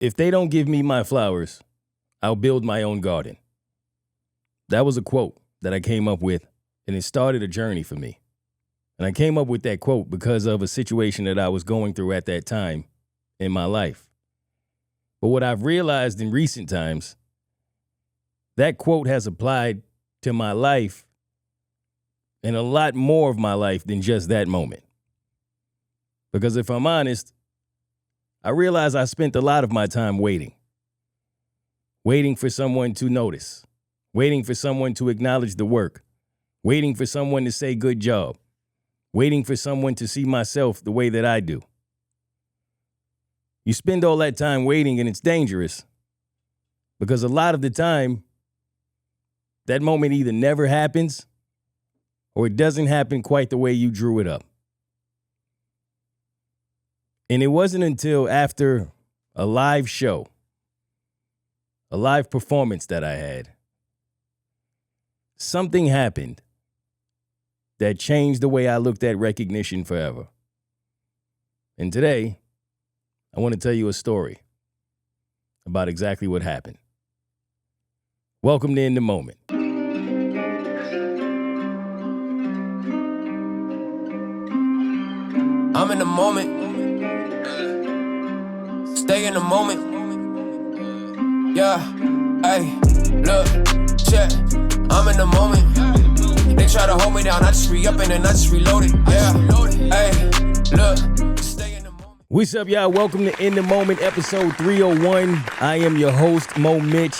if they don't give me my flowers, I'll build my own garden. That was a quote that I came up with, and it started a journey for me. And I came up with that quote because of a situation that I was going through at that time in my life. But what I've realized in recent times, that quote has applied to my life and a lot more of my life than just that moment. Because if I'm honest, I realize I spent a lot of my time waiting for someone to notice, waiting for someone to acknowledge the work, waiting for someone to say good job, waiting for someone to see myself the way that I do. You spend all that time waiting and it's dangerous because a lot of the time, that moment either never happens or it doesn't happen quite the way you drew it up. And it wasn't until after a live show, a live performance that I had, something happened that changed the way I looked at recognition forever. And today, I want to tell you a story about exactly what happened. Welcome to In the Moment. I'm in the moment. Stay in the moment. Yeah, hey, look, check. I'm in the moment. They try to hold me down, I just re-up and then I just reload it. Yeah, hey, look, stay in the moment. What's up, y'all? Welcome to In the Moment, episode 301. I am your host, Moment,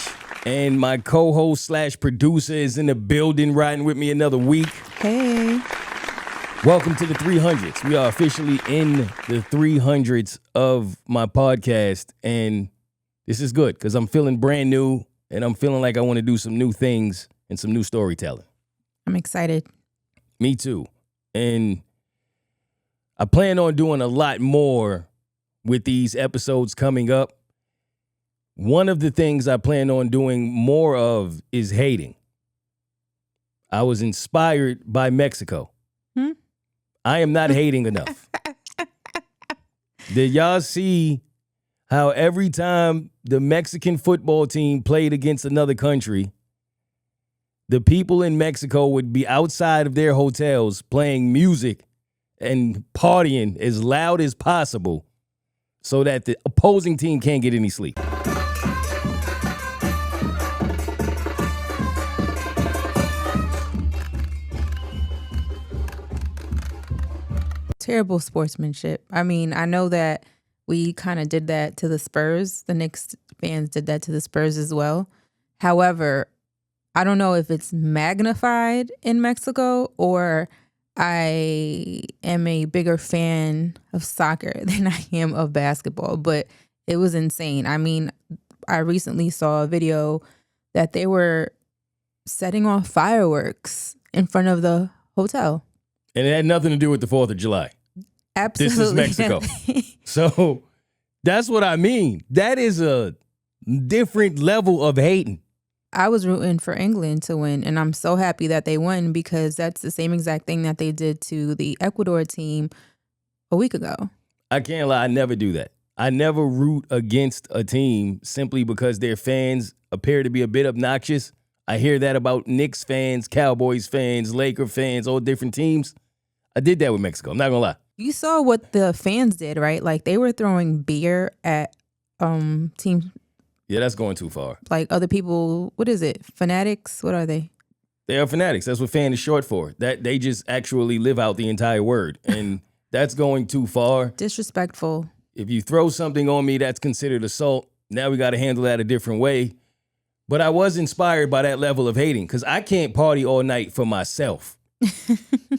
and my co-host / producer is in the building riding with me another week. Hey. Welcome to the 300s. We are officially in the 300s of my podcast, and this is good because I'm feeling brand new, and I'm feeling like I want to do some new things and some new storytelling. I'm excited. Me too. And I plan on doing a lot more with these episodes coming up. One of the things I plan on doing more of is hating. I was inspired by Mexico. I am not hating enough. Did y'all see how every time the Mexican football team played against another country, the people in Mexico would be outside of their hotels playing music and partying as loud as possible so that the opposing team can't get any sleep? Terrible sportsmanship. I mean, I know that we kind of did that to the Spurs. The Knicks fans did that to the Spurs as well. However, I don't know if it's magnified in Mexico or I am a bigger fan of soccer than I am of basketball, but it was insane. I mean, I recently saw a video that they were setting off fireworks in front of the hotel. And it had nothing to do with the 4th of July. Absolutely. This is Mexico. So that's what I mean. That is a different level of hating. I was rooting for England to win, and I'm so happy that they won because that's the same exact thing that they did to the Ecuador team a week ago. I can't lie, I never do that. I never root against a team simply because their fans appear to be a bit obnoxious. I hear that about Knicks fans, Cowboys fans, Laker fans, all different teams. I did that with Mexico. I'm not gonna lie. You saw what the fans did, right? Like they were throwing beer at teams. Yeah, that's going too far. Like other people, what is it? Fanatics? What are they? They are fanatics. That's what fan is short for. That they just actually live out the entire word. And that's going too far. Disrespectful. If you throw something on me, that's considered assault. Now we got to handle that a different way. But I was inspired by that level of hating because I can't party all night for myself.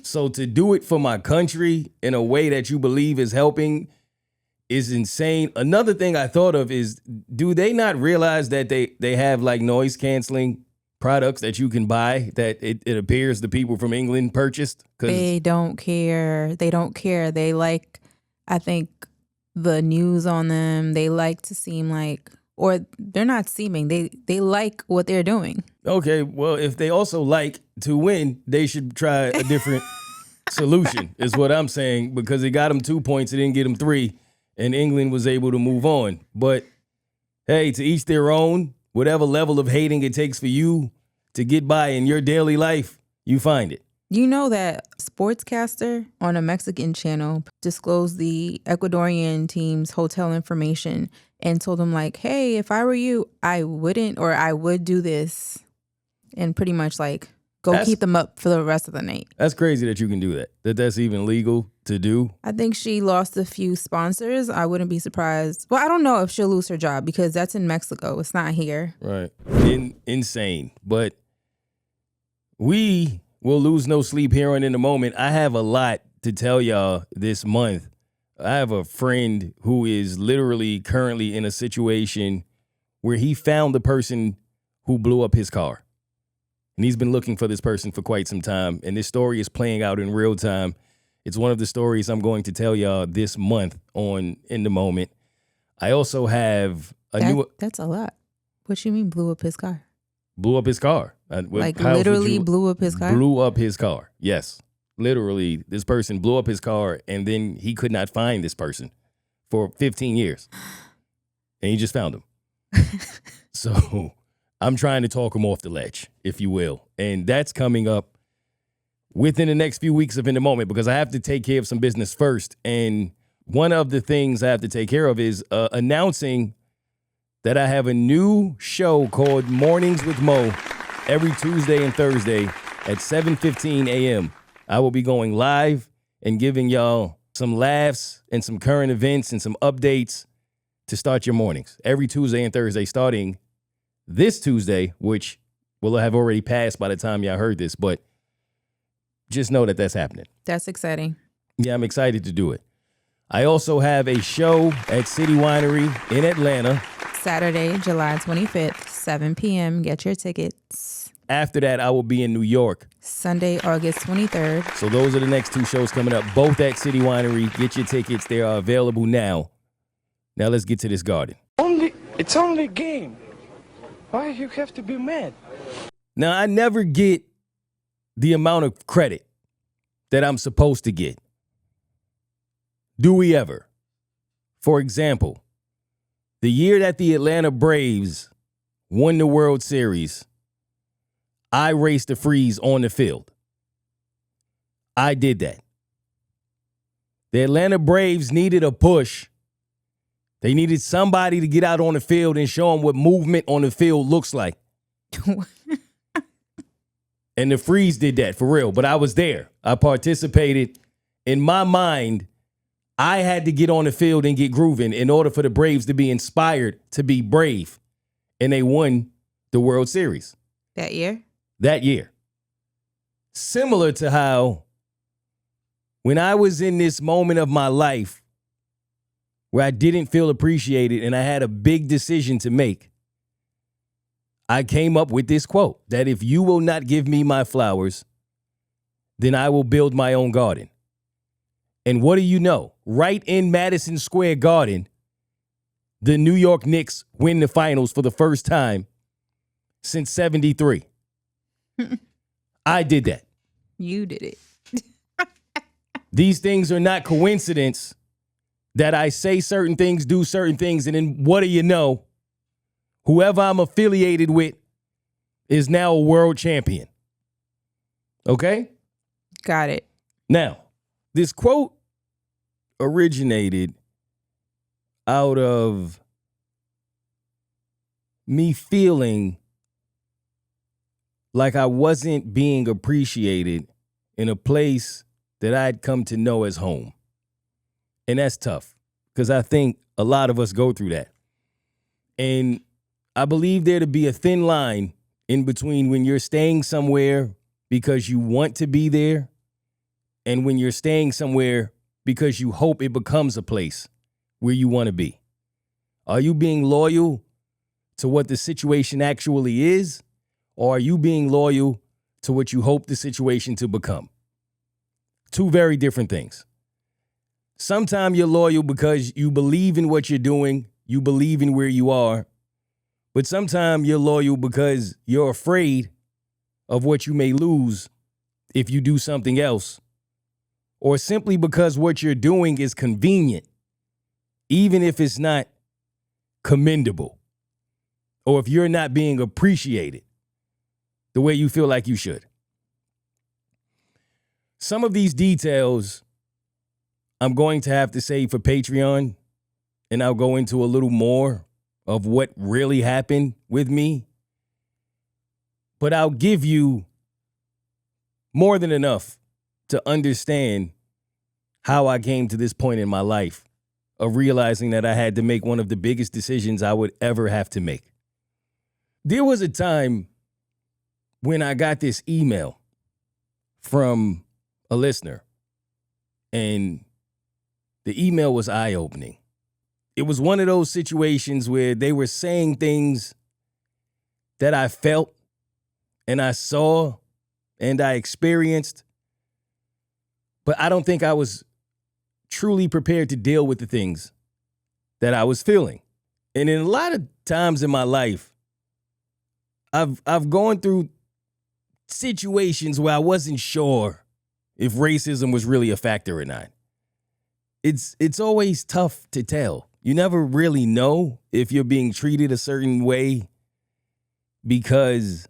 So to do it for my country in a way that you believe is helping is insane. Another thing I thought of is, do they not realize that they have like noise canceling products that you can buy that it appears the people from England purchased? They don't care. They don't care. They like, I think, the news on them. They like to seem like, or they're not seeming, they like what they're doing. Okay, well, if they also like to win, they should try a different solution, is what I'm saying, because it got them 2 points, it didn't get them 3, and England was able to move on. But Hey, to each their own. Whatever level of hating it takes for you to get by in your daily life, you find it. You know that sportscaster on a Mexican channel disclosed the Ecuadorian team's hotel information and told them like, hey, if I were you, I wouldn't, or I would do this, and pretty much like keep them up for the rest of the night. That's crazy that you can do that. That's even legal to do. I think she lost a few sponsors. I wouldn't be surprised. Well, I don't know if she'll lose her job because that's in Mexico. It's not here. Right. Insane. But we will lose no sleep here on In the Moment. I have a lot to tell y'all this month. I have a friend who is literally currently in a situation where he found the person who blew up his car. And he's been looking for this person for quite some time. And this story is playing out in real time. It's one of the stories I'm going to tell y'all this month on In the Moment. I also have That's a lot. What you mean blew up his car? Blew up his car. Like literally blew up his car? Blew up his car. Yes. Literally, this person blew up his car and then he could not find this person for 15 years. And he just found him. So I'm trying to talk him off the ledge, if you will. And that's coming up within the next few weeks of In the Moment because I have to take care of some business first. And one of the things I have to take care of is announcing that I have a new show called Mornings with Mo every Tuesday and Thursday at 7:15 a.m. I will be going live and giving y'all some laughs and some current events and some updates to start your mornings every Tuesday and Thursday starting this Tuesday, which will have already passed by the time y'all heard this, but just know that that's happening. That's exciting. Yeah, I'm excited to do it. I also have a show at City Winery in Atlanta. Saturday, July 25th, 7 p.m. Get your tickets. After that, I will be in New York. Sunday, August 23rd. So those are the next two shows coming up, both at City Winery. Get your tickets. They are available now. Now let's get to this garden. It's only a game. Why you have to be mad? Now, I never get the amount of credit that I'm supposed to get. Do we ever? For example, the year that the Atlanta Braves won the World Series, I raced the freeze on the field. I did that. The Atlanta Braves needed a push. They needed somebody to get out on the field and show them what movement on the field looks like. And the freeze did that for real, but I was there. I participated. In my mind, I had to get on the field and get grooving in order for the Braves to be inspired to be brave. And they won the World Series. That year? That year. Similar to how when I was in this moment of my life where I didn't feel appreciated and I had a big decision to make, I came up with this quote that if you will not give me my flowers, then I will build my own garden. And what do you know? Right in Madison Square Garden, the New York Knicks win the finals for the first time since 73. I did that. You did it. These things are not coincidence that I say certain things, do certain things, and then what do you know? Whoever I'm affiliated with is now a world champion. Okay? Got it. Now, this quote originated out of me feeling like I wasn't being appreciated in a place that I'd come to know as home. And that's tough because I think a lot of us go through that. And I believe there to be a thin line in between when you're staying somewhere because you want to be there and when you're staying somewhere because you hope it becomes a place where you want to be. Are you being loyal to what the situation actually is, or are you being loyal to what you hope the situation to become? Two very different things. Sometimes you're loyal because you believe in what you're doing, you believe in where you are, but sometimes you're loyal because you're afraid of what you may lose if you do something else, or simply because what you're doing is convenient, even if it's not commendable. or if you're not being appreciated the way you feel like you should. Some of these details I'm going to have to save for Patreon, and I'll go into a little more of what really happened with me. But I'll give you more than enough to understand how I came to this point in my life of realizing that I had to make one of the biggest decisions I would ever have to make. There was a time when I got this email from a listener, and the email was eye-opening. It was one of those situations where they were saying things that I felt and I saw and I experienced, but I don't think I was truly prepared to deal with the things that I was feeling. And in a lot of times in my life, I've gone through situations where I wasn't sure if racism was really a factor or not. It's always tough to tell. You never really know if you're being treated a certain way because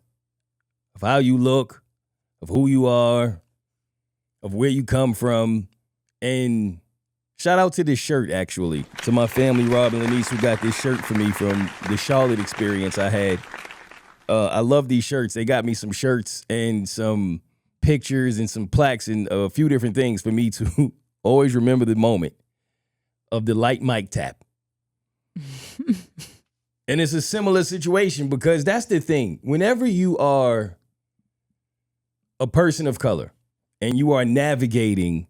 of how you look, of who you are, of where you come from. And shout out to this shirt, actually, to my family, Rob and Lanice, who got this shirt for me from the Charlotte experience I had. I love these shirts. They got me some shirts and some pictures and some plaques and a few different things for me to always remember the moment of the light mic tap. And it's a similar situation because that's the thing. Whenever you are a person of color and you are navigating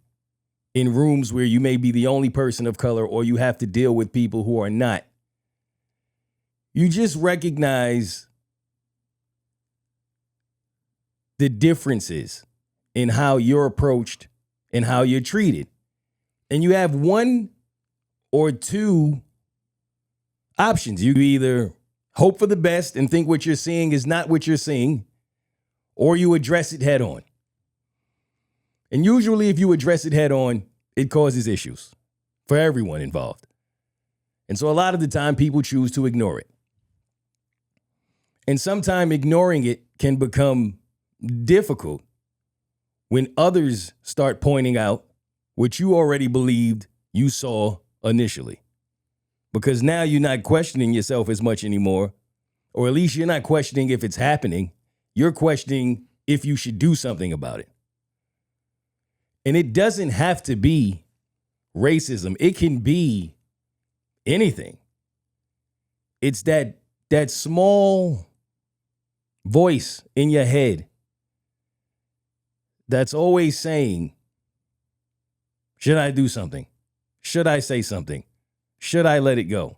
in rooms where you may be the only person of color or you have to deal with people who are not, you just recognize the differences in how you're approached and how you're treated. And you have one or two options. You either hope for the best and think what you're seeing is not what you're seeing, or you address it head on. And usually if you address it head on, it causes issues for everyone involved. And so a lot of the time people choose to ignore it. And sometimes ignoring it can become difficult when others start pointing out what you already believed you saw initially. Because now you're not questioning yourself as much anymore, or at least you're not questioning if it's happening. You're questioning if you should do something about it. And it doesn't have to be racism. It can be anything. It's that small voice in your head that's always saying, should I do something? Should I say something? Should I let it go?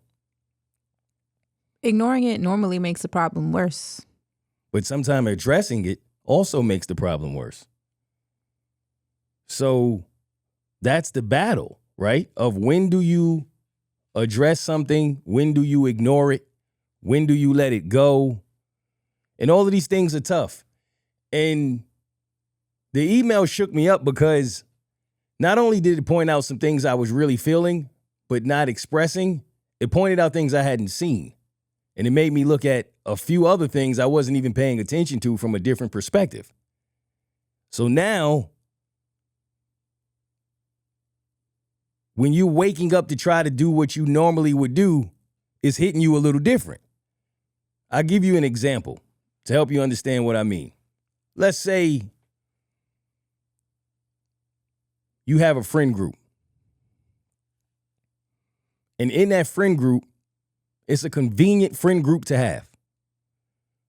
Ignoring it normally makes the problem worse. But sometimes addressing it also makes the problem worse. So that's the battle, right? Of when do you address something? When do you ignore it? When do you let it go? And all of these things are tough. And the email shook me up because not only did it point out some things I was really feeling, but not expressing, it pointed out things I hadn't seen. And it made me look at a few other things I wasn't even paying attention to from a different perspective. So now, when you're waking up to try to do what you normally would do, it's hitting you a little different. I'll give you an example to help you understand what I mean. Let's say you have a friend group. And in that friend group, it's a convenient friend group to have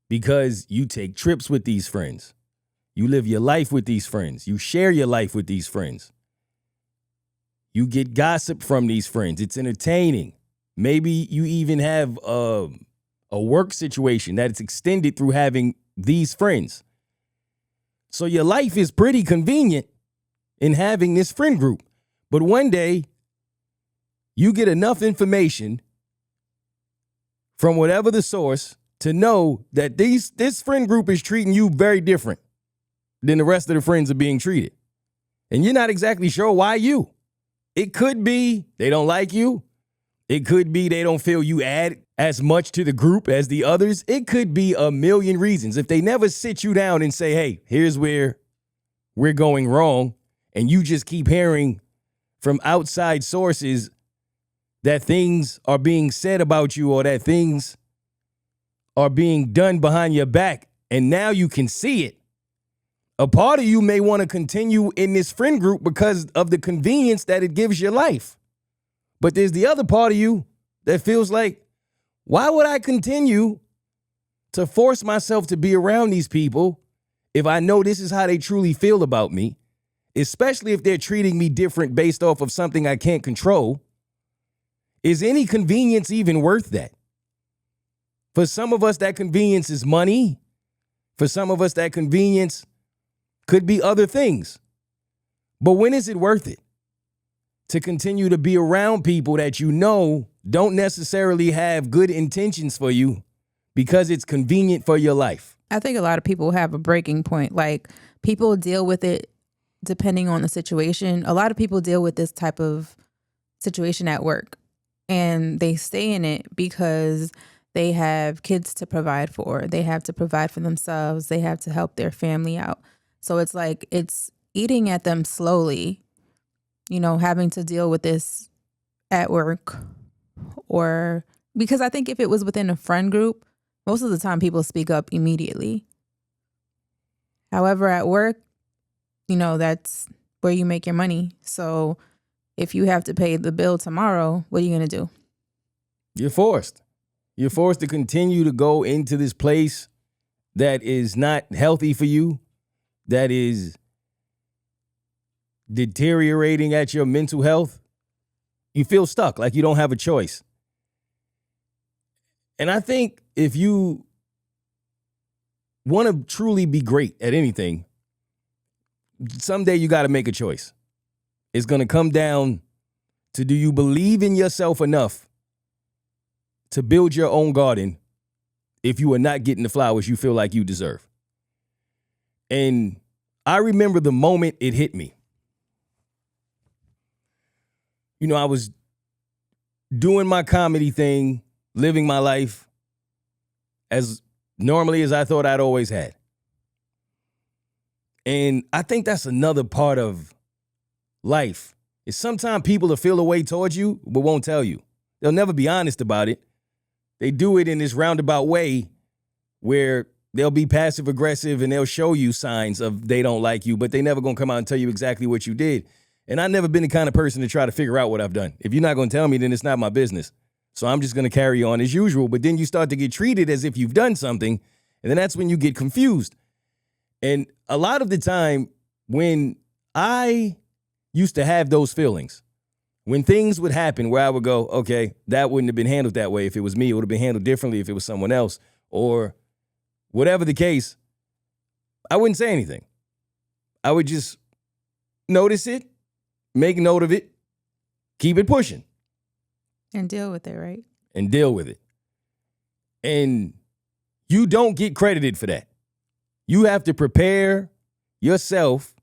because you take trips with these friends. You live your life with these friends. You share your life with these friends. You get gossip from these friends. It's entertaining. Maybe you even have a work situation that it's extended through having these friends. So your life is pretty convenient in having this friend group. But one day, you get enough information from whatever the source to know that this friend group is treating you very different than the rest of the friends are being treated. And you're not exactly sure why you. It could be they don't like you. It could be they don't feel you add as much to the group as the others, it could be a million reasons. If they never sit you down and say, hey, here's where we're going wrong, and you just keep hearing from outside sources that things are being said about you or that things are being done behind your back, and now you can see it, a part of you may want to continue in this friend group because of the convenience that it gives your life. But there's the other part of you that feels like, why would I continue to force myself to be around these people if I know this is how they truly feel about me, especially if they're treating me different based off of something I can't control? Is any convenience even worth that? For some of us, that convenience is money. For some of us, that convenience could be other things. But when is it worth it to continue to be around people that you know don't necessarily have good intentions for you because it's convenient for your life? I think a lot of people have a breaking point. Like, people deal with it depending on the situation. A lot of people deal with this type of situation at work, and they stay in it because they have kids to provide for. They have to provide for themselves. They have to help their family out. So it's like it's eating at them slowly, having to deal with this at work. Or because I think if it was within a friend group, most of the time people speak up immediately. However, at work, that's where you make your money. So if you have to pay the bill tomorrow, what are you going to do? You're forced. You're forced to continue to go into this place that is not healthy for you, that is deteriorating at your mental health. You feel stuck, like you don't have a choice. And I think if you want to truly be great at anything, someday you got to make a choice. It's going to come down to, do you believe in yourself enough to build your own garden if you are not getting the flowers you feel like you deserve? And I remember the moment it hit me. I was doing my comedy thing, living my life as normally as I thought I'd always had. And I think that's another part of life, is sometimes people will feel a way towards you, but won't tell you. They'll never be honest about it. They do it in this roundabout way where they'll be passive aggressive and they'll show you signs of they don't like you, but they never gonna come out and tell you exactly what you did. And I've never been the kind of person to try to figure out what I've done. If you're not gonna tell me, then it's not my business. So I'm just gonna carry on as usual. But then you start to get treated as if you've done something, and then that's when you get confused. And a lot of the time when I used to have those feelings, when things would happen where I would go, okay, that wouldn't have been handled that way if it was me. It would have been handled differently if it was someone else, or whatever the case, I wouldn't say anything. I would just notice it, make note of it, keep it pushing. And deal with it, right? And deal with it. And you don't get credited for that. You have to prepare yourself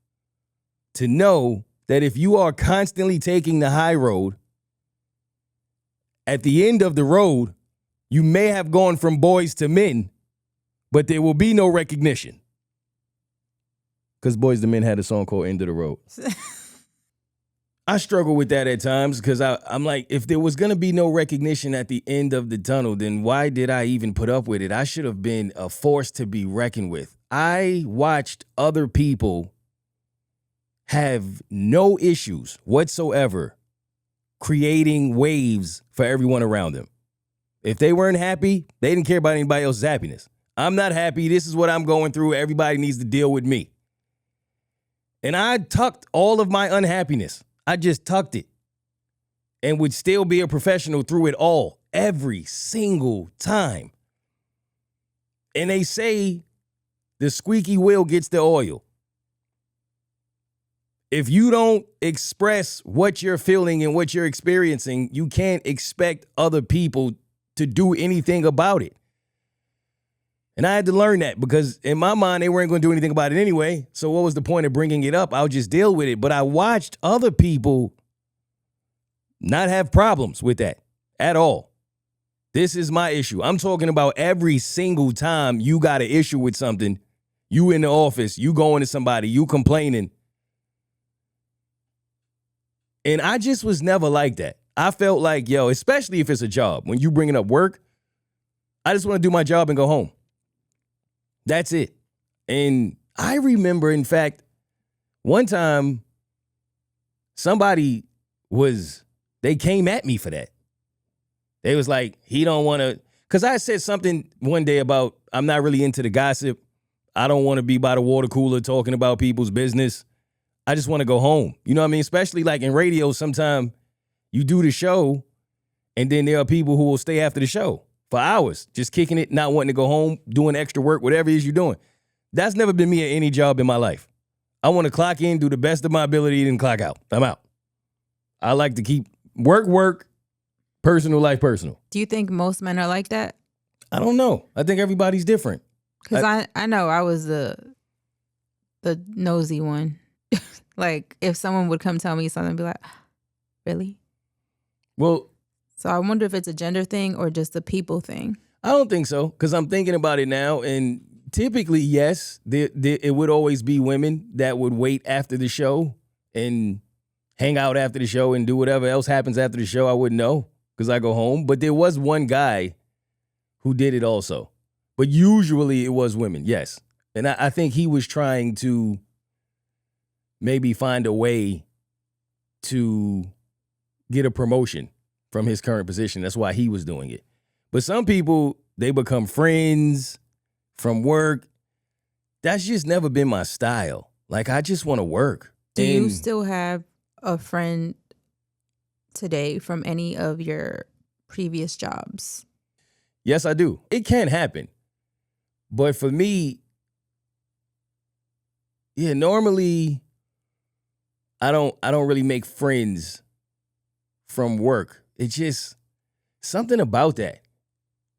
to know that if you are constantly taking the high road, at the end of the road, you may have gone from boys to men, but there will be no recognition. Because Boys to Men had a song called End of the Road. I struggle with that at times because I'm like, if there was going to be no recognition at the end of the tunnel, then why did I even put up with it? I should have been a force to be reckoned with. I watched other people have no issues whatsoever creating waves for everyone around them. If they weren't happy, they didn't care about anybody else's happiness. I'm not happy. This is what I'm going through. Everybody needs to deal with me. And I tucked all of my unhappiness. I just tucked it and would still be a professional through it all, every single time. And they say the squeaky wheel gets the oil. If you don't express what you're feeling and what you're experiencing, you can't expect other people to do anything about it. And I had to learn that because in my mind, they weren't going to do anything about it anyway. So what was the point of bringing it up? I'll just deal with it. But I watched other people not have problems with that at all. This is my issue. I'm talking about every single time you got an issue with something, you in the office, you going to somebody, you complaining. And I just was never like that. I felt like, yo, especially if it's a job, when you bringing up work, I just want to do my job and go home. That's it. And I remember, in fact, one time they came at me for that. They was like, he don't want to, because I said something one day about I'm not really into the gossip. I don't want to be by the water cooler talking about people's business. I just want to go home. You know what I mean? Especially like in radio, sometimes you do the show and then there are people who will stay after the show for hours, just kicking it, not wanting to go home, doing extra work, whatever it is you're doing. That's never been me at any job in my life. I want to clock in, do the best of my ability, and clock out. I'm out. I like to keep work, personal life, personal. Do you think most men are like that? I don't know. I think everybody's different. Because I know I was the nosy one. Like, if someone would come tell me something, I'd be like, really? Well, so I wonder if it's a gender thing or just a people thing. I don't think so, because I'm thinking about it now, and typically, yes, it would always be women that would wait after the show and hang out after the show and do whatever else happens after the show. I wouldn't know because I go home. But there was one guy who did it also. But usually it was women, yes. And I think he was trying to maybe find a way to get a promotion from his current position. That's why he was doing it. But some people, they become friends from work. That's just never been my style. Like, I just want to work. Do you still have a friend today from any of your previous jobs? Yes, I do. It can happen. But for me, yeah, normally I don't really make friends from work. It's just something about that.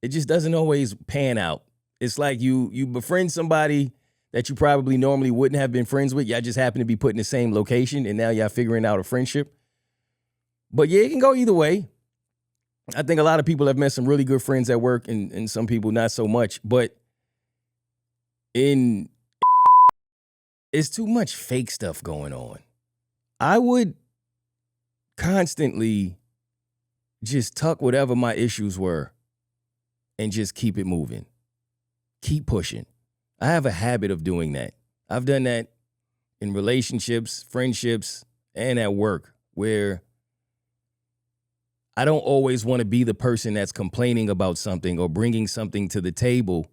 It just doesn't always pan out. It's like you befriend somebody that you probably normally wouldn't have been friends with. Y'all just happen to be put in the same location, and now y'all figuring out a friendship. But yeah, it can go either way. I think a lot of people have met some really good friends at work, and some people not so much. But it's too much fake stuff going on. I would constantly just tuck whatever my issues were and just keep it moving. Keep pushing. I have a habit of doing that. I've done that in relationships, friendships, and at work, where I don't always want to be the person that's complaining about something or bringing something to the table.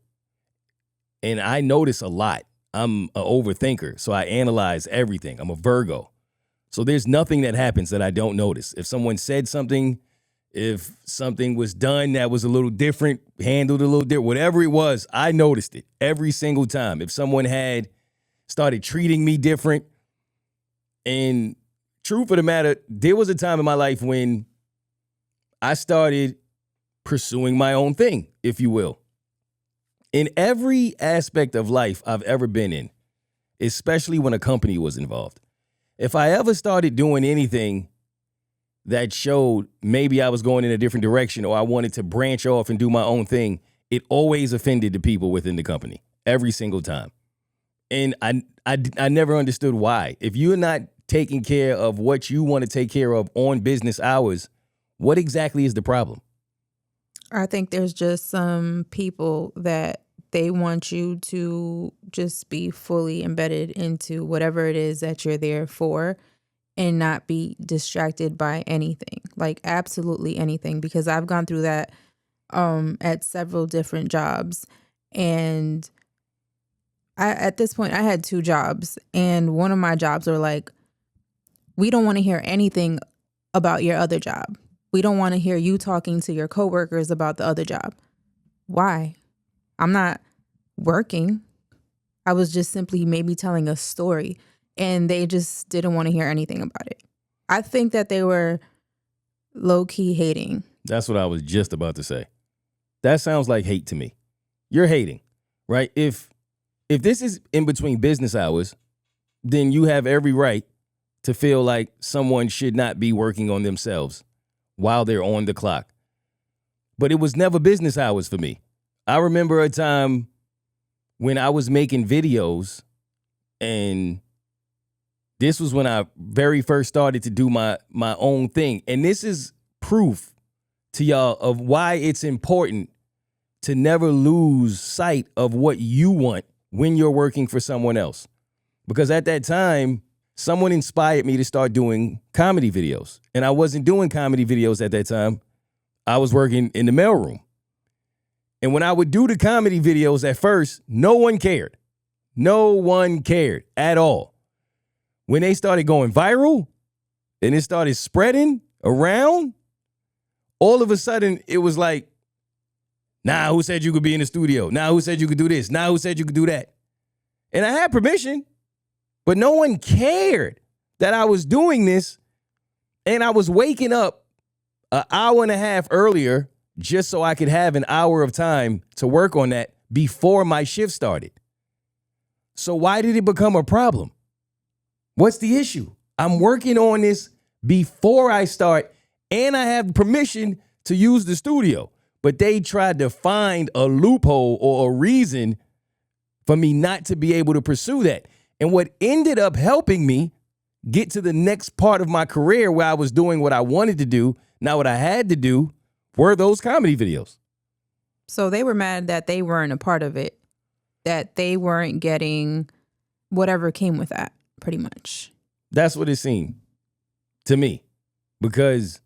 And I notice a lot. I'm an overthinker, so I analyze everything. I'm a Virgo. So there's nothing that happens that I don't notice. If someone said something, if something was done that was a little different, handled a little different, whatever it was, I noticed it every single time. If someone had started treating me different, and truth of the matter, there was a time in my life when I started pursuing my own thing, if you will. In every aspect of life I've ever been in, especially when a company was involved, if I ever started doing anything that showed maybe I was going in a different direction or I wanted to branch off and do my own thing, it always offended the people within the company every single time. And I never understood why. If you're not taking care of what you want to take care of on business hours, what exactly is the problem? I think there's just some people that they want you to just be fully embedded into whatever it is that you're there for and not be distracted by anything, like absolutely anything, because I've gone through that at several different jobs. And at this point, I had 2 jobs, and one of my jobs were like, we don't want to hear anything about your other job. We don't want to hear you talking to your coworkers about the other job. Why? I'm not working. I was just simply maybe telling a story, and they just didn't want to hear anything about it. I think that they were low-key hating. That's what I was just about to say. That sounds like hate to me. You're hating, right? If this is in between business hours, then you have every right to feel like someone should not be working on themselves while they're on the clock. but it was never business hours for me. I remember a time when I was making videos, and this was when I very first started to do my own thing. And this is proof to y'all of why it's important to never lose sight of what you want when you're working for someone else. Because at that time, someone inspired me to start doing comedy videos. And I wasn't doing comedy videos at that time. I was working in the mailroom. And when I would do the comedy videos at first, no one cared. No one cared at all. When they started going viral and it started spreading around, all of a sudden it was like, nah, who said you could be in the studio? Nah, who said you could do this? Nah, who said you could do that? And I had permission, but no one cared that I was doing this. And I was waking up an hour and a half earlier just so I could have an hour of time to work on that before my shift started. So why did it become a problem? What's the issue? I'm working on this before I start, and I have permission to use the studio. But they tried to find a loophole or a reason for me not to be able to pursue that. And what ended up helping me get to the next part of my career where I was doing what I wanted to do, not what I had to do, were those comedy videos. So they were mad that they weren't a part of it, that they weren't getting whatever came with that, pretty much. That's what it seemed to me, because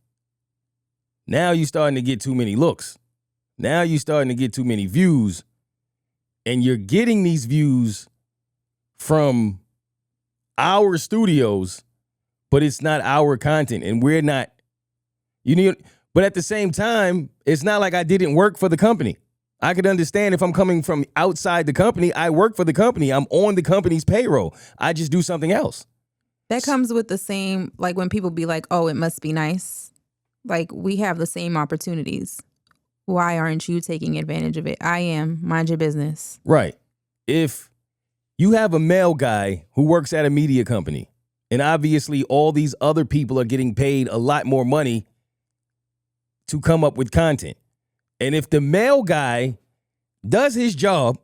now you're starting to get too many looks. Now you're starting to get too many views, and you're getting these views from our studios, but it's not our content, and we're not, but at the same time, it's not like I didn't work for the company. I could understand if I'm coming from outside the company, I work for the company. I'm on the company's payroll. I just do something else. That comes with the same, like when people be like, oh, it must be nice. Like, we have the same opportunities. Why aren't you taking advantage of it? I am. Mind your business. Right. If you have a male guy who works at a media company, and obviously all these other people are getting paid a lot more money to come up with content. And if the male guy does his job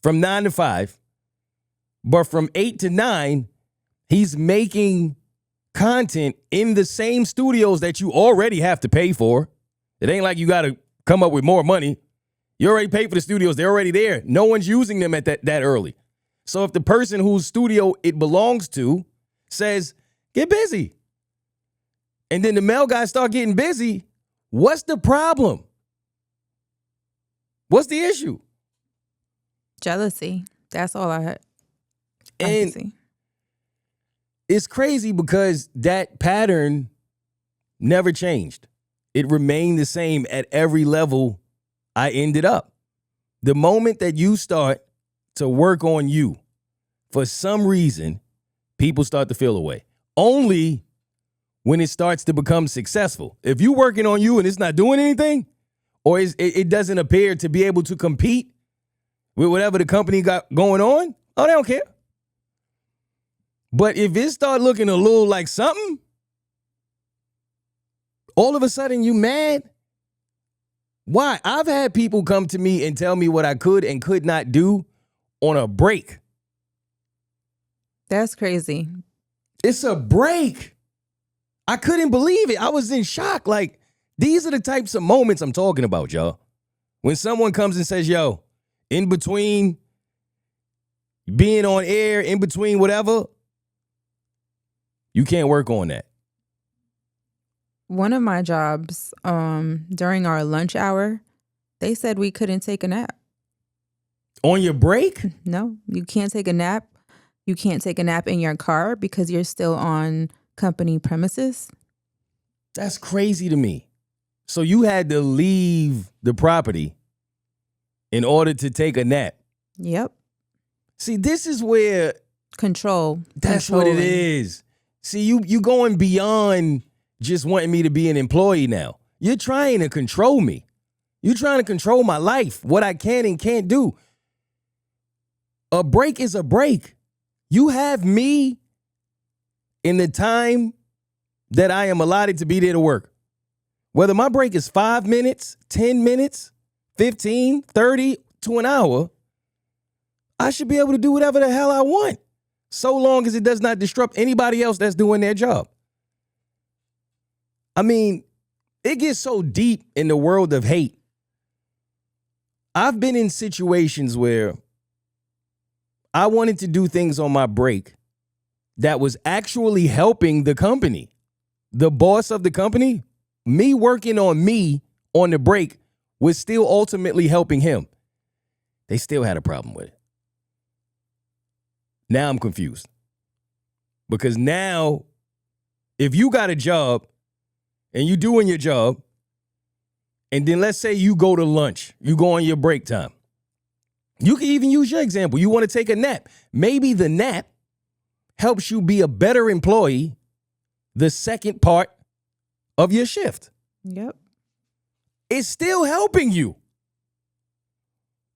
from 9 to 5, but from 8 to 9, he's making content in the same studios that you already have to pay for. It ain't like you got to come up with more money. You already pay for the studios. They're already there. No one's using them at that early. So if the person whose studio it belongs to says, get busy, and then the male guys start getting busy, what's the problem? What's the issue? Jealousy. That's all I had. And it's crazy because that pattern never changed. It remained the same at every level I ended up. The moment that you start to work on you, for some reason, people start to feel away. Only when it starts to become successful. If you're working on you and it's not doing anything, or it doesn't appear to be able to compete with whatever the company got going on, oh, they don't care. But if it start looking a little like something, all of a sudden you mad. Why? I've had people come to me and tell me what I could and could not do on a break. That's crazy. It's a break. I couldn't believe it. I was in shock. Like, these are the types of moments I'm talking about, y'all. When someone comes and says, yo, in between being on air, in between whatever, you can't work on that. One of my jobs, during our lunch hour, they said we couldn't take a nap. On your break? No, you can't take a nap. You can't take a nap in your car because you're still on company premises. That's crazy to me. So you had to leave the property in order to take a nap. Yep. See, this is where Control. That's what it is. See, you going beyond just wanting me to be an employee now. You're trying to control me. You're trying to control my life, what I can and can't do. A break is a break. You have me in the time that I am allotted to be there to work. Whether my break is 5 minutes, 10 minutes, 15, 30 to an hour, I should be able to do whatever the hell I want, so long as it does not disrupt anybody else that's doing their job. I mean, it gets so deep in the world of hate. I've been in situations where I wanted to do things on my break that was actually helping the company. The boss of the company, me working on me on the break was still ultimately helping him. They still had a problem with it. Now I'm confused. Because now, if you got a job and you doing your job, and then let's say you go to lunch, you go on your break time. You can even use your example. You want to take a nap. Maybe the nap helps you be a better employee the second part of your shift. Yep. It's still helping you.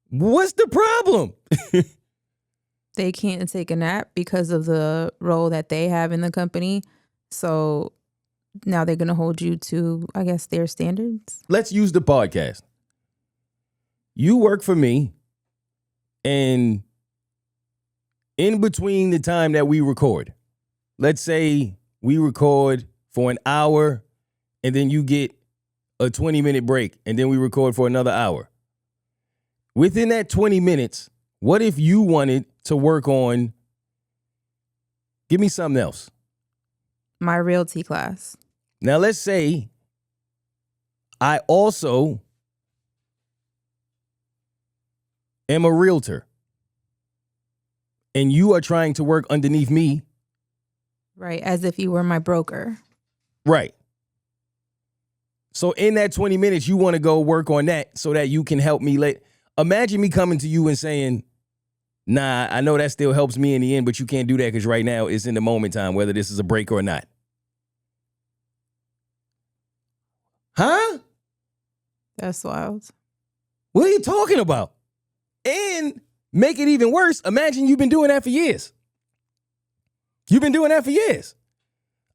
What's the problem? They can't take a nap because of the role that they have in the company. So now they're going to hold you to, I guess, their standards. Let's use the podcast. You work for me, and in between the time that we record, let's say we record for an hour, and then you get a 20-minute break, and then we record for another hour. Within that 20 minutes, what if you wanted to work on, give me something else. My realty class. Now, let's say I also am a realtor, and you are trying to work underneath me. Right, as if you were my broker. Right. So in that 20 minutes, you want to go work on that so that you can help me Imagine me coming to you and saying, nah, I know that still helps me in the end, but you can't do that because right now it's in the moment time, whether this is a break or not. Huh? That's wild. What are you talking about? And make it even worse, imagine you've been doing that for years. You've been doing that for years.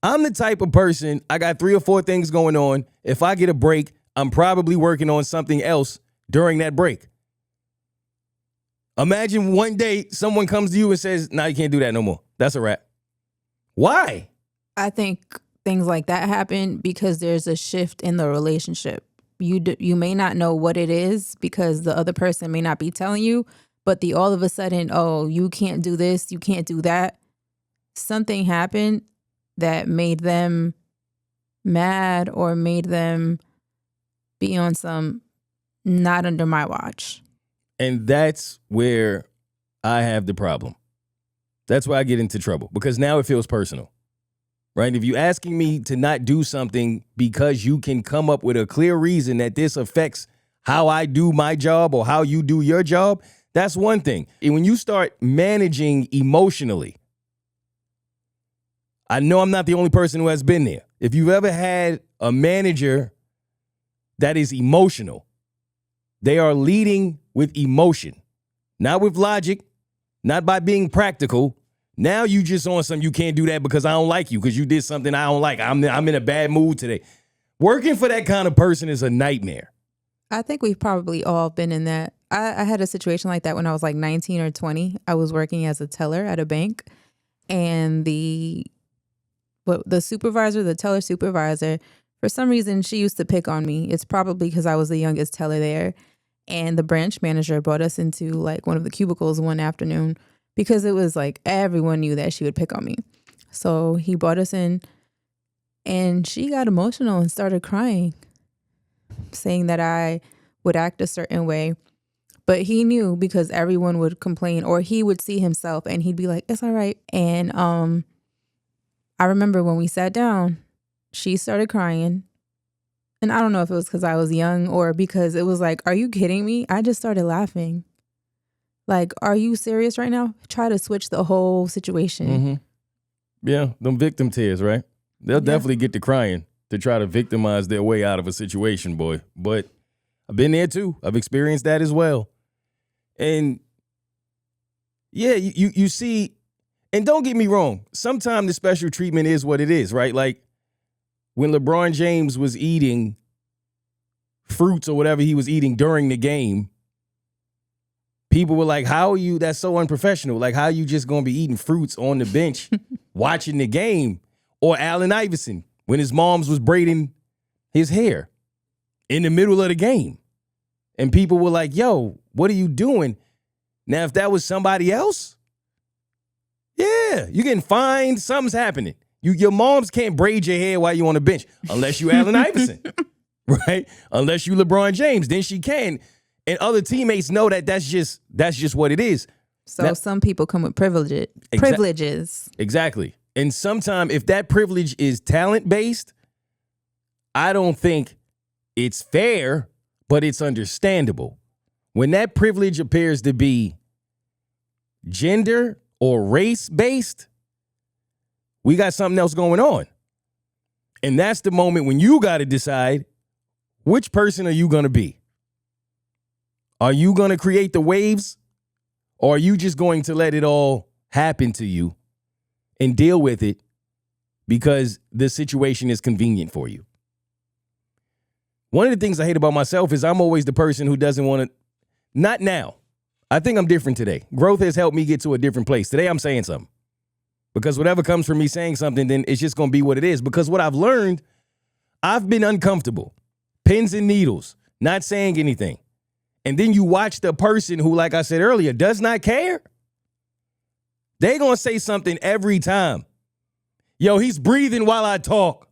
I'm the type of person, I got 3 or 4 things going on. If I get a break, I'm probably working on something else during that break. Imagine one day someone comes to you and says, nah, you can't do that no more. That's a wrap. Why? I think things like that happen because there's a shift in the relationship. You may not know what it is because the other person may not be telling you, but all of a sudden, oh, you can't do this, you can't do that. Something happened that made them mad or made them be on some not under my watch. And that's where I have the problem. That's where I get into trouble because now it feels personal, right? If you're asking me to not do something because you can come up with a clear reason that this affects how I do my job or how you do your job, that's one thing. And when you start managing emotionally, I know I'm not the only person who has been there. If you've ever had a manager that is emotional, they are leading with emotion, not with logic, not by being practical. Now you just on something, you can't do that because I don't like you because you did something I don't like. I'm in a bad mood today. Working for that kind of person is a nightmare. I think we've probably all been in that. I had a situation like that when I was like 19 or 20. I was working as a teller at a bank, and the supervisor, the teller supervisor, for some reason, she used to pick on me. It's probably because I was the youngest teller there. And the branch manager brought us into like one of the cubicles one afternoon because it was like everyone knew that she would pick on me. So he brought us in and she got emotional and started crying, saying that I would act a certain way. But he knew because everyone would complain, or he would see himself and he'd be like, it's all right. And I remember when we sat down, she started crying. And I don't know if it was because I was young or because it was like, are you kidding me? I just started laughing. Like, are you serious right now? Try to switch the whole situation. Mm-hmm. Yeah, them victim tears, right? They'll definitely get to crying to try to victimize their way out of a situation, boy. But I've been there too. I've experienced that as well. And yeah, you see, and don't get me wrong, sometimes the special treatment is what it is, right? Like when LeBron James was eating fruits or whatever he was eating during the game, people were like, how are you? That's so unprofessional. Like, how are you just going to be eating fruits on the bench watching the game? Or Allen Iverson when his mom's was braiding his hair in the middle of the game. And people were like, yo, what are you doing? Now, if that was somebody else, yeah, you're getting fined. Something's happening. Your moms can't braid your hair while you're on the bench unless you Allen Iverson, right? Unless you LeBron James, then she can. And other teammates know that that's just what it is. So some people come with privileges. Exactly. And sometimes if that privilege is talent-based, I don't think it's fair, but it's understandable. When that privilege appears to be gender or race-based, we got something else going on. And that's the moment when you got to decide, which person are you going to be? Are you going to create the waves, or are you just going to let it all happen to you and deal with it because the situation is convenient for you? One of the things I hate about myself is I'm always the person who doesn't want to, not now. I think I'm different today. Growth has helped me get to a different place. Today I'm saying something. Because whatever comes from me saying something, then it's just going to be what it is. Because what I've learned, I've been uncomfortable. Pins and needles, not saying anything. And then you watch the person who, like I said earlier, does not care. They're going to say something every time. Yo, he's breathing while I talk.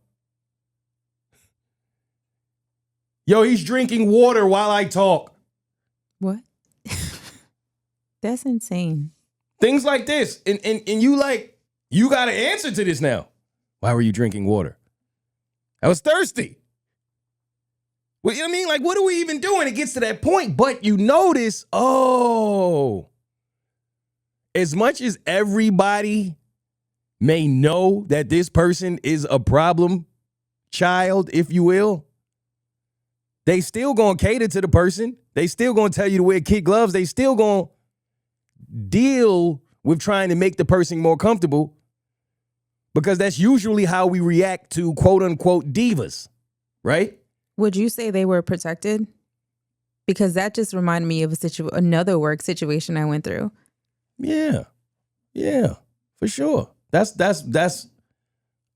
Yo, he's drinking water while I talk. What? That's insane. Things like this. And you like, you got to answer to this now. Why were you drinking water? I was thirsty. Well, you know what I mean? Like, what are we even doing? It gets to that point. But you notice, as much as everybody may know that this person is a problem child, if you will, they still gonna cater to the person. They still gonna tell you to wear kid gloves. They still gonna deal with trying to make the person more comfortable, because that's usually how we react to quote unquote divas, right? Would you say they were protected? Because that just reminded me of another work situation I went through. Yeah, for sure. That's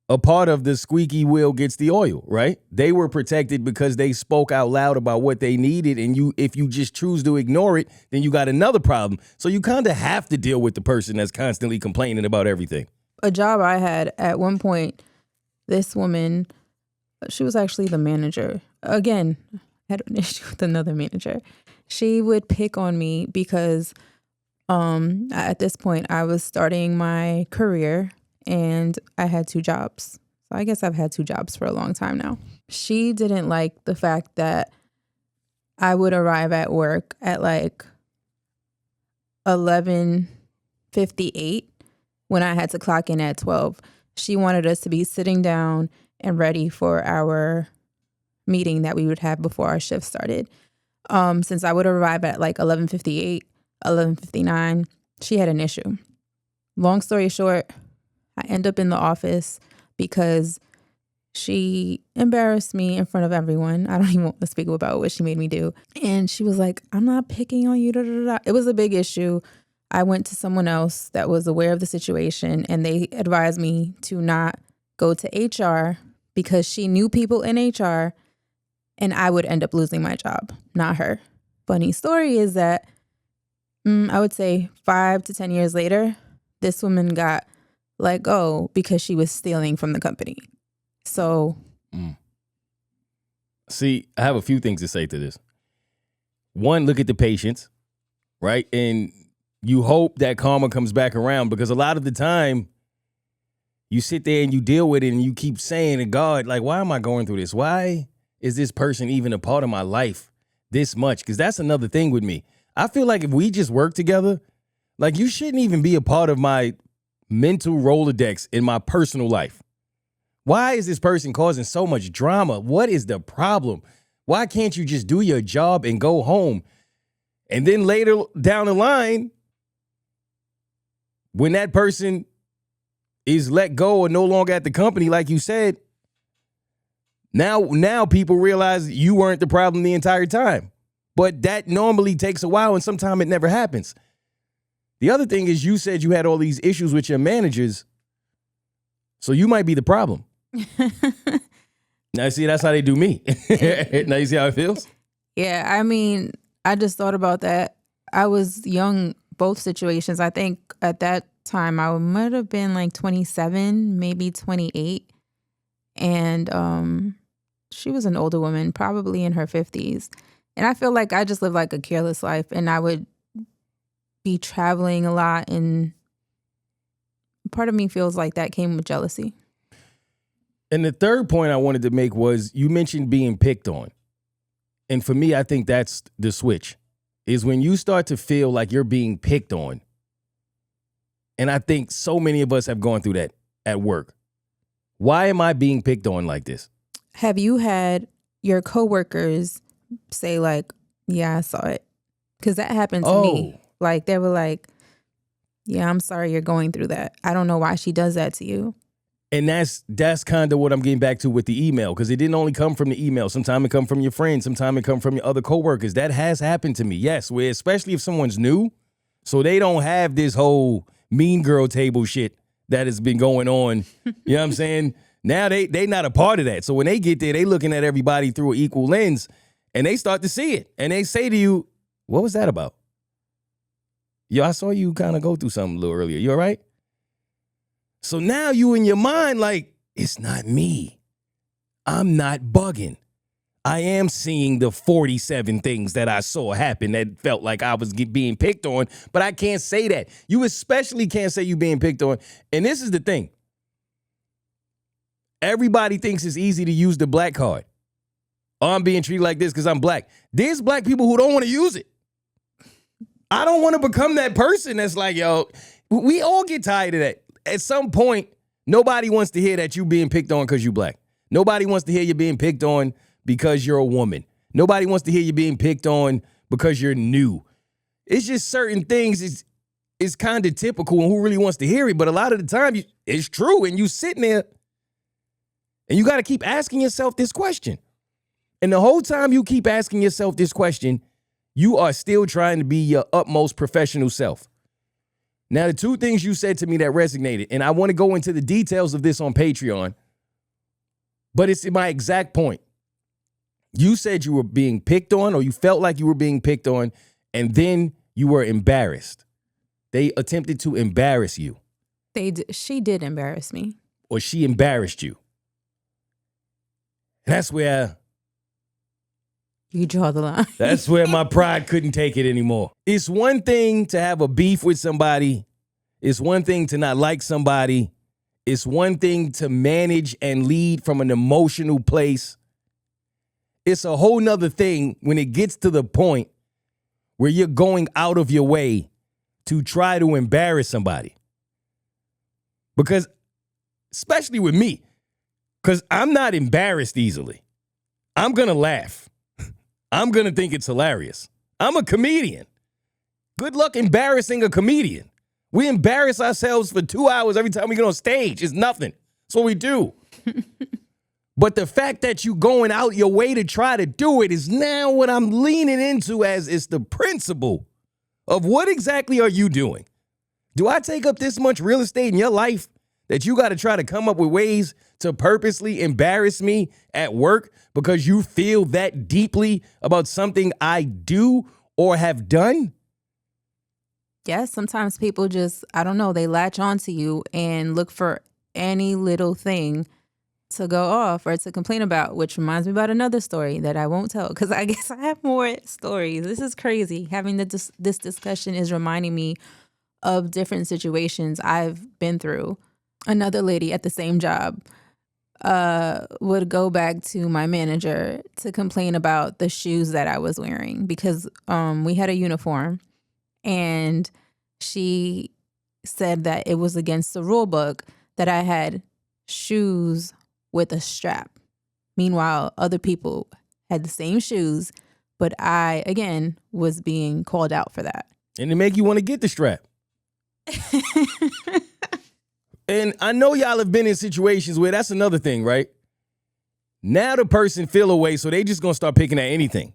a part of the squeaky wheel gets the oil, right? They were protected because they spoke out loud about what they needed, and if you just choose to ignore it, then you got another problem. So you kind of have to deal with the person that's constantly complaining about everything. A job I had at one point, this woman, she was actually the manager. Again, I had an issue with another manager. She would pick on me because at this point I was starting my career and I had 2 jobs. So I guess I've had 2 jobs for a long time now. She didn't like the fact that I would arrive at work at like 11:58 when I had to clock in at 12. She wanted us to be sitting down and ready for our meeting that we would have before our shift started. Since I would arrive at like 11:58, 11:59, she had an issue. Long story short, I end up in the office because she embarrassed me in front of everyone. I don't even want to speak about what she made me do. And she was like, I'm not picking on you. Da, da, da. It was a big issue. I went to someone else that was aware of the situation, and they advised me to not go to HR because she knew people in HR and I would end up losing my job, not her. Funny story is that I would say 5 to 10 years later, this woman got let go because she was stealing from the company. So. See, I have a few things to say to this. One, look at the patience, right? And you hope that karma comes back around, because a lot of the time you sit there and you deal with it and you keep saying to God, like, why am I going through this? Why is this person even a part of my life this much? Because that's another thing with me. I feel like if we just work together, like, you shouldn't even be a part of my mental Rolodex in my personal life. Why is this person causing so much drama? What is the problem? Why can't you just do your job and go home? And then later down the line, when that person is let go or no longer at the company, like you said, Now people realize you weren't the problem the entire time. But that normally takes a while, and sometimes it never happens. The other thing is you said you had all these issues with your managers, so you might be the problem. Now, see, that's how they do me. Now you see how it feels? Yeah, I mean, I just thought about that. I was young, both situations. I think at that time I might have been like 27, maybe 28. And she was an older woman, probably in her 50s. And I feel like I just lived like a careless life, and I would be traveling a lot. And part of me feels like that came with jealousy. And the third point I wanted to make was you mentioned being picked on. And for me, I think that's the switch, is when you start to feel like you're being picked on. And I think so many of us have gone through that at work. Why am I being picked on like this? Have you had your coworkers say like, yeah, I saw it? Because that happened to me. Like they were like, yeah, I'm sorry you're going through that. I don't know why she does that to you. And that's kind of what I'm getting back to with the email, because it didn't only come from the email. Sometimes it come from your friends. Sometimes it come from your other coworkers. That has happened to me, yes, where especially if someone's new, so they don't have this whole mean girl table shit that has been going on. You know what I'm saying? Now they not a part of that. So when they get there, they looking at everybody through an equal lens, and they start to see it. And they say to you, what was that about? Yo, I saw you kind of go through something a little earlier. You all right? So now you in your mind like, it's not me. I'm not bugging. I am seeing the 47 things that I saw happen that felt like I was being picked on, but I can't say that. You especially can't say you being picked on. And this is the thing. Everybody thinks it's easy to use the black card. Oh, I'm being treated like this because I'm black. There's black people who don't want to use it. I don't want to become that person that's like, yo, we all get tired of that. At some point, nobody wants to hear that you being picked on because you black. Nobody wants to hear you being picked on because you're a woman. Nobody wants to hear you being picked on because you're new. It's just certain things is kind of typical, and who really wants to hear it? But a lot of the time, it's true, and you sitting there, and you got to keep asking yourself this question. And the whole time you keep asking yourself this question, you are still trying to be your utmost professional self. Now, the two things you said to me that resonated, and I want to go into the details of this on Patreon, but it's my exact point. You said you were being picked on, or you felt like you were being picked on, and then you were embarrassed. They attempted to embarrass you. She did embarrass me. Or she embarrassed you. And that's where you draw the line. That's where my pride couldn't take it anymore. It's one thing to have a beef with somebody. It's one thing to not like somebody. It's one thing to manage and lead from an emotional place. It's a whole nother thing when it gets to the point where you're going out of your way to try to embarrass somebody. Because, especially with me, because I'm not embarrassed easily. I'm going to laugh. I'm going to think it's hilarious. I'm a comedian. Good luck embarrassing a comedian. We embarrass ourselves for 2 hours every time we get on stage. It's nothing. That's what we do. But the fact that you going out your way to try to do it is now what I'm leaning into as is the principle of what exactly are you doing? Do I take up this much real estate in your life that you got to try to come up with ways to purposely embarrass me at work because you feel that deeply about something I do or have done? Yes, sometimes people just, I don't know, they latch onto you and look for any little thing to go off or to complain about, which reminds me about another story that I won't tell because I guess I have more stories. This is crazy. Having this discussion is reminding me of different situations I've been through. Another lady at the same job would go back to my manager to complain about the shoes that I was wearing because we had a uniform, and she said that it was against the rule book that I had shoes with a strap. Meanwhile, other people had the same shoes, but I, again, was being called out for that. And it make you want to get the strap. And I know y'all have been in situations where that's another thing, right? Now the person feel away, so they just gonna start picking at anything.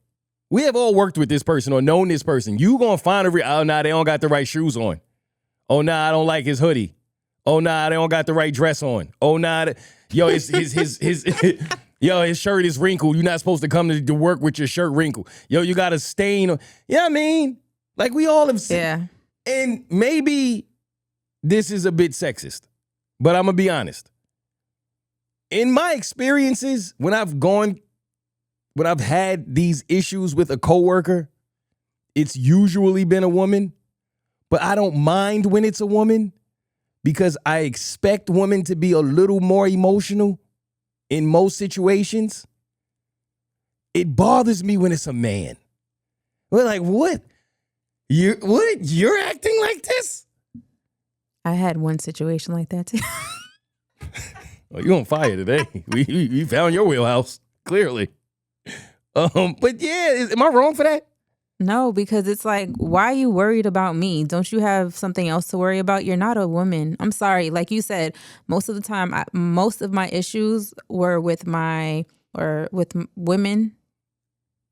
We have all worked with this person or known this person. You gonna find oh, nah, they don't got the right shoes on. Oh, nah, I don't like his hoodie. Oh, nah, they don't got the right dress on. Oh, nah, yo, his yo, his shirt is wrinkled. You're not supposed to come to work with your shirt wrinkled. Yo, you got a stain. You know what I mean? Like, we all have seen. Yeah. And maybe this is a bit sexist, but I'm going to be honest. In my experiences, when I've had these issues with a coworker, it's usually been a woman, but I don't mind when it's a woman because I expect women to be a little more emotional in most situations. It bothers me when it's a man. We're like, what? You're acting like this? I had one situation like that too. Oh, you're on fire today. We found your wheelhouse, clearly. But yeah, am I wrong for that? No, because it's like, why are you worried about me? Don't you have something else to worry about? You're not a woman. I'm sorry. Like you said, most of the time, most of my issues were with women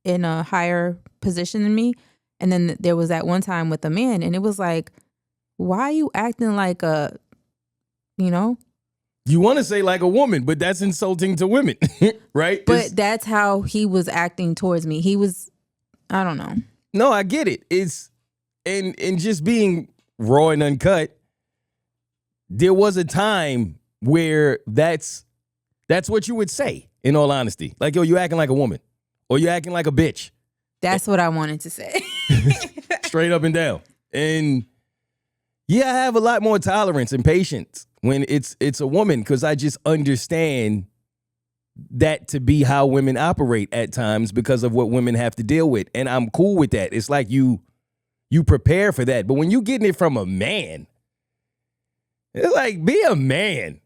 in a higher position than me. And then there was that one time with a man, and it was like, why are you acting like a, you know? You want to say like a woman, but that's insulting to women, right? But that's how he was acting towards me. He was, I don't know. No, I get it. It's and just being raw and uncut. There was a time where that's what you would say. In all honesty, like, yo, you acting like a woman, or you acting like a bitch. That's what I wanted to say. Straight up and down. And yeah, I have a lot more tolerance and patience when it's a woman, because I just understand that to be how women operate at times because of what women have to deal with. And I'm cool with that. It's like you prepare for that. But when you getting it from a man, it's like, be a man.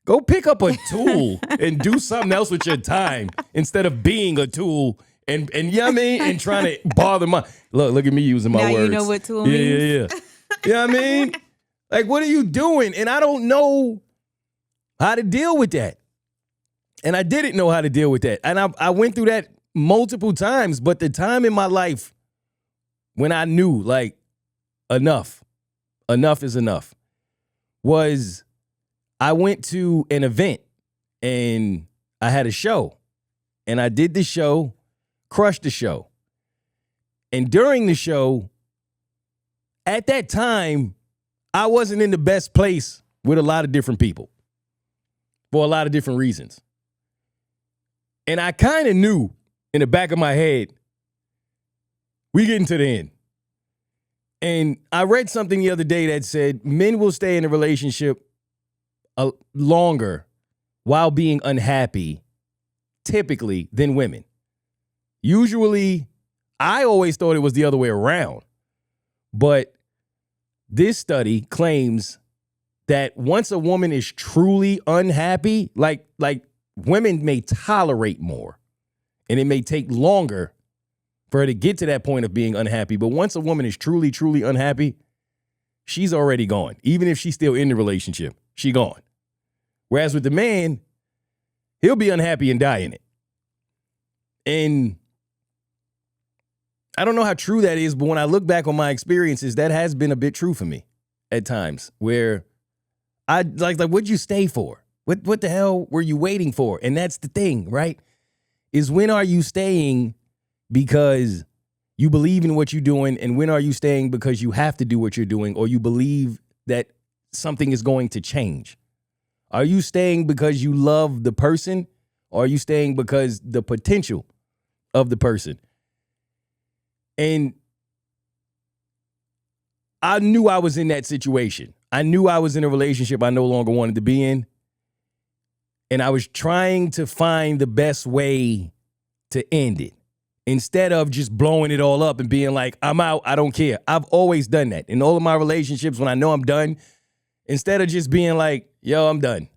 Go pick up a tool and do something else with your time instead of being a tool and you know what I mean? And trying to bother my look at me using my now words. You know what tool means? Yeah. You know what I mean? Like, what are you doing? And I don't know how to deal with that. And I didn't know how to deal with that. And I went through that multiple times. But the time in my life when I knew, like, enough is enough, was I went to an event and I had a show. And I did the show, crushed the show. And during the show, at that time, I wasn't in the best place with a lot of different people for a lot of different reasons. And I kind of knew in the back of my head, we getting to the end. And I read something the other day that said men will stay in a relationship longer while being unhappy, typically, than women. Usually, I always thought it was the other way around. But this study claims that once a woman is truly unhappy, like women may tolerate more, and it may take longer for her to get to that point of being unhappy. But once a woman is truly, truly unhappy, she's already gone. Even if she's still in the relationship, she gone. Whereas with the man, he'll be unhappy and die in it. And I don't know how true that is, but when I look back on my experiences, that has been a bit true for me at times, where I like what'd you stay for? What the hell were you waiting for? And that's the thing, right? Is when are you staying because you believe in what you're doing, and when are you staying because you have to do what you're doing, or you believe that something is going to change? Are you staying because you love the person, or are you staying because the potential of the person? And I knew I was in that situation. I knew I was in a relationship I no longer wanted to be in. And I was trying to find the best way to end it instead of just blowing it all up and being like, I'm out, I don't care. I've always done that. In all of my relationships, when I know I'm done, instead of just being like, yo, I'm done,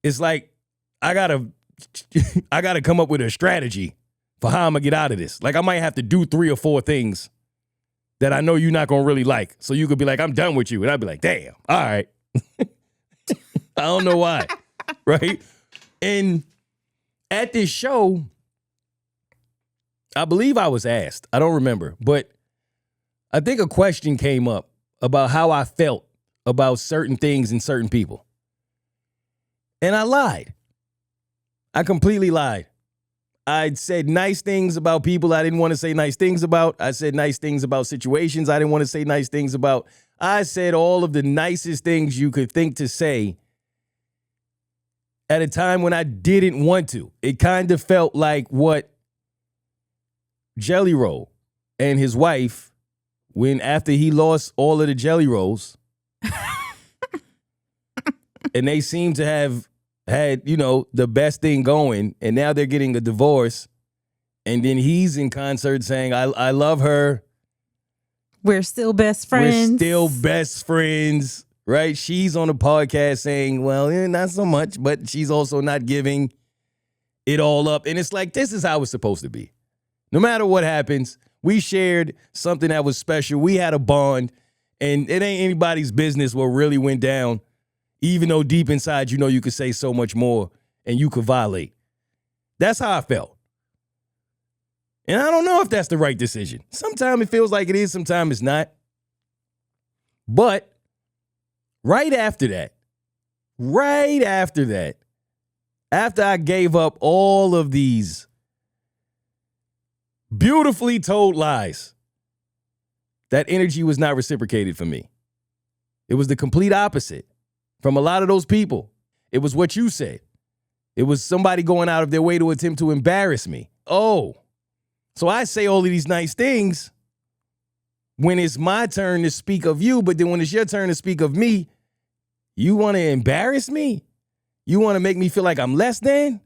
it's like, I gotta come up with a strategy for how I'm gonna get out of this. Like, I might have to do 3 or 4 things that I know you're not gonna really like. So you could be like, I'm done with you. And I'd be like, damn, all right. I don't know why. Right? And at this show, I believe I was asked, I don't remember, but I think a question came up about how I felt about certain things and certain people. And I lied. I completely lied. I said nice things about people I didn't want to say nice things about. I said nice things about situations I didn't want to say nice things about. I said all of the nicest things you could think to say at a time when I didn't want to. It kind of felt like what Jelly Roll and his wife, when after he lost all of the Jelly Rolls, and they seem to have had, the best thing going, and now they're getting a divorce, and then he's in concert saying, I love her. We're still best friends. We're still best friends, right? She's on a podcast saying, well, not so much, but she's also not giving it all up. And it's like, this is how it's supposed to be. No matter what happens, we shared something that was special. We had a bond, and it ain't anybody's business what really went down, even though deep inside, you could say so much more and you could violate. That's how I felt. And I don't know if that's the right decision. Sometimes it feels like it is, sometimes it's not. But right after that, after I gave up all of these beautifully told lies, that energy was not reciprocated for me. It was the complete opposite from a lot of those people. It was what you said. It was somebody going out of their way to attempt to embarrass me. Oh, so I say all of these nice things when it's my turn to speak of you, but then when it's your turn to speak of me, you want to embarrass me? You want to make me feel like I'm less than?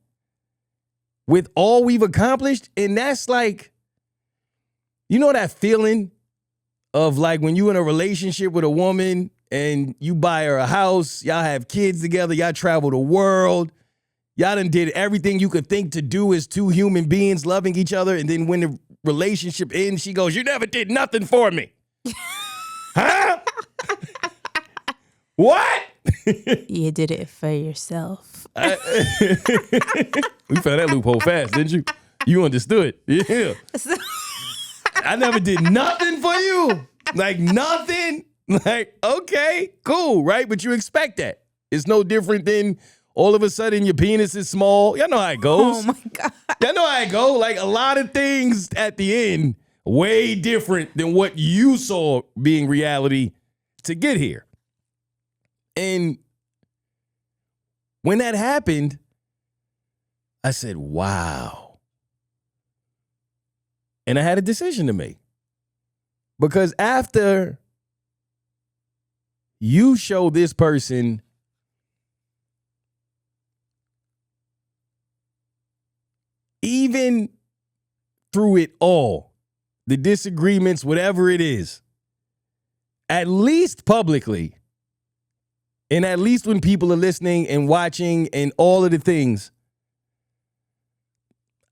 With all we've accomplished? And that's like, that feeling of like when you in a relationship with a woman and you buy her a house, y'all have kids together, y'all travel the world, y'all done did everything you could think to do as two human beings loving each other, and then when the relationship ends, she goes, you never did nothing for me. Huh? What? You did it for yourself. You found that loophole fast, didn't you? You understood. Yeah. I never did nothing for you. Like nothing. Like, okay, cool, right? But you expect that. It's no different than all of a sudden your penis is small. Y'all know how it goes. Oh, my God. Y'all know how it goes. Like a lot of things at the end, way different than what you saw being reality to get here. And when that happened, I said, wow. And I had a decision to make. Because after you show this person even through it all, the disagreements, whatever it is, at least publicly, and at least when people are listening and watching and all of the things,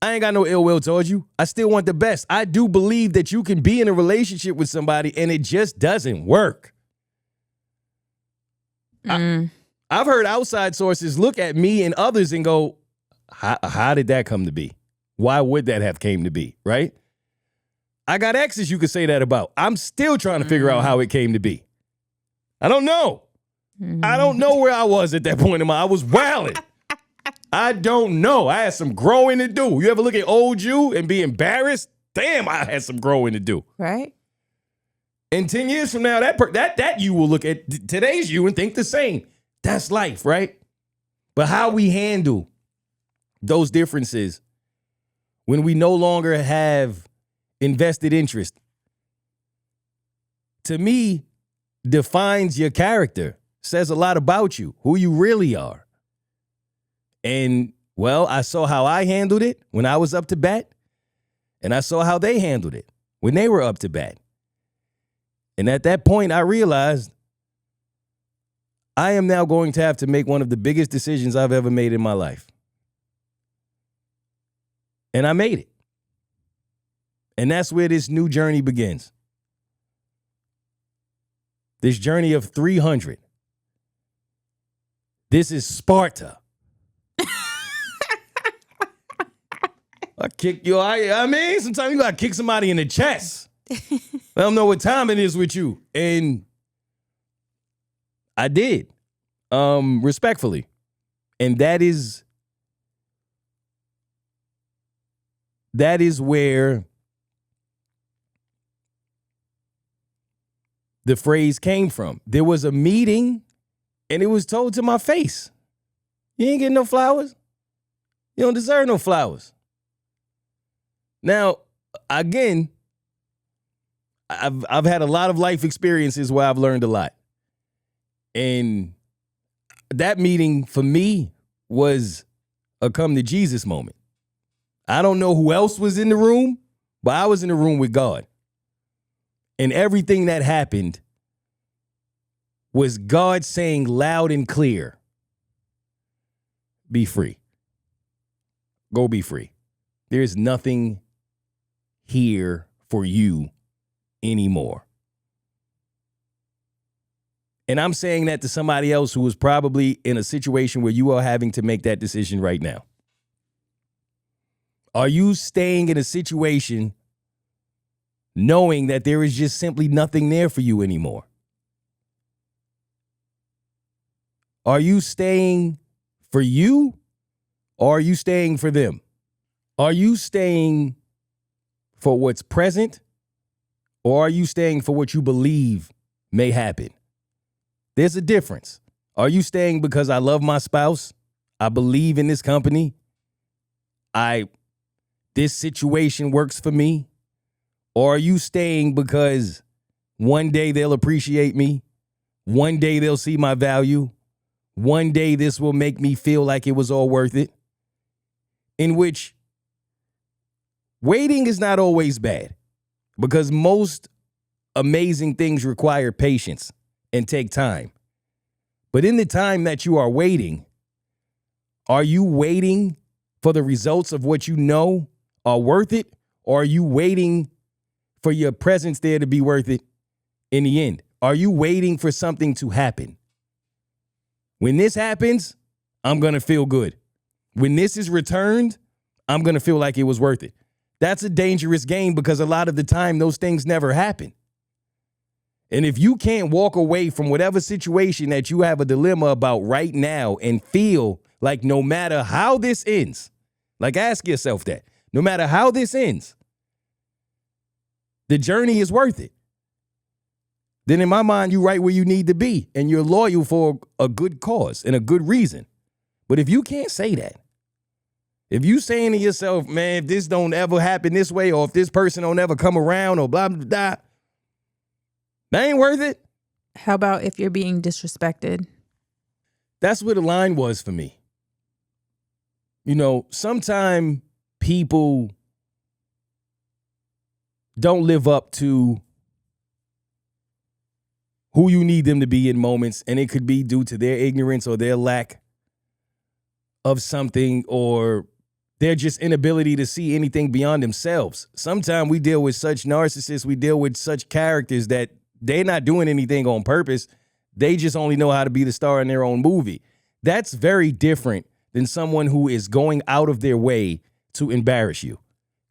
I ain't got no ill will towards you. I still want the best. I do believe that you can be in a relationship with somebody and it just doesn't work. I've heard outside sources look at me and others and go, how did that come to be? Why would that have came to be, right? I got exes you could say that about. I'm still trying to figure out how it came to be. I don't know. I don't know where I was at that point in my life. I was wilding. I don't know. I had some growing to do. You ever look at old you and be embarrassed? Damn, I had some growing to do. Right. And 10 years from now, that you will look at today's you and think the same. That's life, right? But how we handle those differences when we no longer have invested interest, to me, defines your character, says a lot about you, who you really are. And, well, I saw how I handled it when I was up to bat, and I saw how they handled it when they were up to bat. And at that point, I realized I am now going to have to make one of the biggest decisions I've ever made in my life. And I made it. And that's where this new journey begins. This journey of 300. This is Sparta. I kick you. I mean, sometimes you gotta kick somebody in the chest. Let them know what time it is with you. And I did. Respectfully. And that is where the phrase came from. There was a meeting and it was told to my face. You ain't getting no flowers. You don't deserve no flowers. Now, again, I've had a lot of life experiences where I've learned a lot. And that meeting for me was a come to Jesus moment. I don't know who else was in the room, but I was in the room with God. And everything that happened was God saying loud and clear, be free. Go be free. There's nothing here for you anymore. And I'm saying that to somebody else who is probably in a situation where you are having to make that decision right now. Are you staying in a situation knowing that there is just simply nothing there for you anymore? Are you staying for you or are you staying for them? Are you staying for what's present or are you staying for what you believe may happen? There's a difference. Are you staying because I love my spouse? I believe in this company. This situation works for me? Or are you staying because one day they'll appreciate me? One day they'll see my value? One day this will make me feel like it was all worth it? In which waiting is not always bad because most amazing things require patience and take time. But in the time that you are waiting, are you waiting for the results of what you know are worth it? Or are you waiting for your presence there to be worth it in the end? Are you waiting for something to happen? When this happens, I'm going to feel good. When this is returned, I'm going to feel like it was worth it. That's a dangerous game because a lot of the time those things never happen. And if you can't walk away from whatever situation that you have a dilemma about right now and feel like no matter how this ends, like ask yourself that, no matter how this ends, the journey is worth it. Then in my mind, you're right where you need to be and you're loyal for a good cause and a good reason. But if you can't say that, if you saying to yourself, man, if this don't ever happen this way, or if this person don't ever come around or blah, blah, blah, that ain't worth it. How about if you're being disrespected? That's where the line was for me. You know, sometimes people don't live up to who you need them to be in moments, and it could be due to their ignorance or their lack of something or their just inability to see anything beyond themselves. Sometimes we deal with such narcissists, we deal with such characters that they're not doing anything on purpose. They just only know how to be the star in their own movie. That's very different than someone who is going out of their way to embarrass you,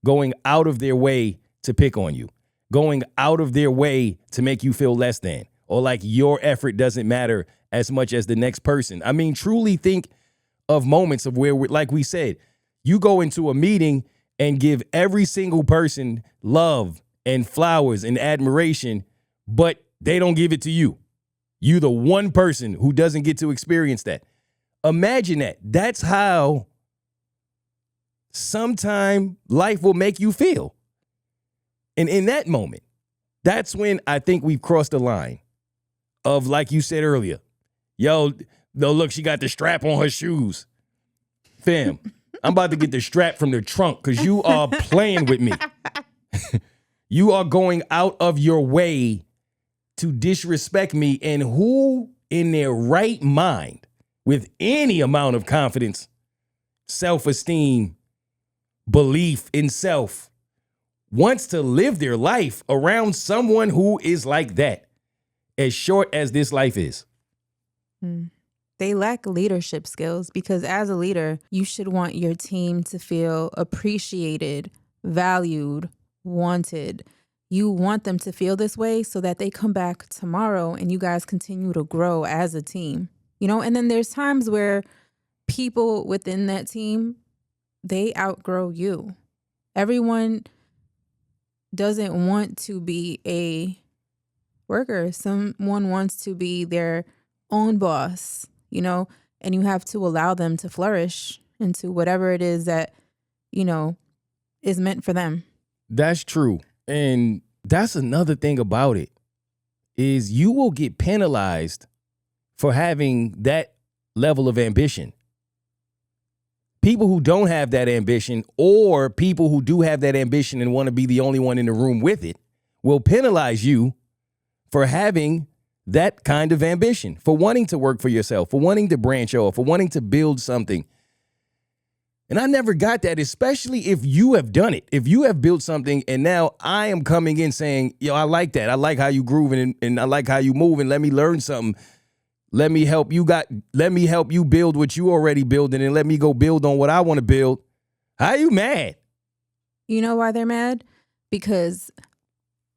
going out of their way to pick on you, going out of their way to make you feel less than, or like your effort doesn't matter as much as the next person. I mean, truly think of moments of where, like we said, you go into a meeting and give every single person love and flowers and admiration, but they don't give it to you. You the one person who doesn't get to experience that. Imagine that. That's how sometime life will make you feel. And in that moment, that's when I think we've crossed the line of, like you said earlier, yo, no, look, she got the strap on her shoes. Fam, I'm about to get the strap from the trunk because you are playing with me. You are going out of your way to disrespect me. And who in their right mind, with any amount of confidence, self-esteem, belief in self, wants to live their life around someone who is like that, as short as this life is? They lack leadership skills because as a leader, you should want your team to feel appreciated, valued, wanted. You want them to feel this way so that they come back tomorrow and you guys continue to grow as a team. You know, and then there's times where people within that team, they outgrow you. Everyone doesn't want to be a worker. Someone wants to be their own boss, you know, and you have to allow them to flourish into whatever it is that, you know, is meant for them. That's true. And that's another thing about it is you will get penalized for having that level of ambition. People who don't have that ambition, or people who do have that ambition and want to be the only one in the room with it, will penalize you for having that kind of ambition, for wanting to work for yourself, for wanting to branch off, for wanting to build something. And I never got that, especially if you have done it. If you have built something and now I am coming in saying, yo, I like that. I like how you grooving and I like how you moving. Let me learn something. Let me help you build what you already building and let me go build on what I want to build. How you mad? You know why they're mad? Because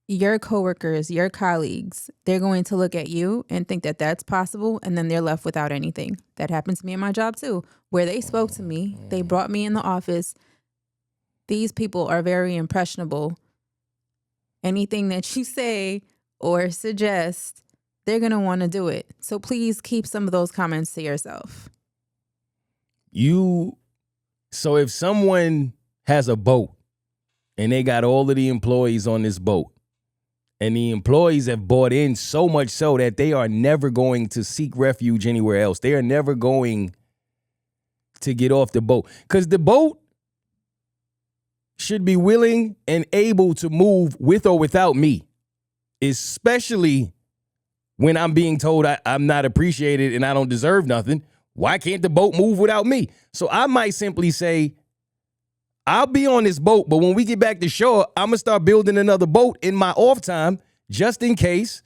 your coworkers, your colleagues, they're going to look at you and think that that's possible, and then they're left without anything. That happens to me in my job too, where they spoke to me, they brought me in the office. These people are very impressionable. Anything that you say or suggest, they're going to want to do it. So please keep some of those comments to yourself. So if someone has a boat and they got all of the employees on this boat, and the employees have bought in so much so that they are never going to seek refuge anywhere else. They are never going to get off the boat. Because the boat should be willing and able to move with or without me, especially when I'm being told I'm not appreciated and I don't deserve nothing. Why can't the boat move without me? So I might simply say, I'll be on this boat, but when we get back to shore, I'm going to start building another boat in my off time just in case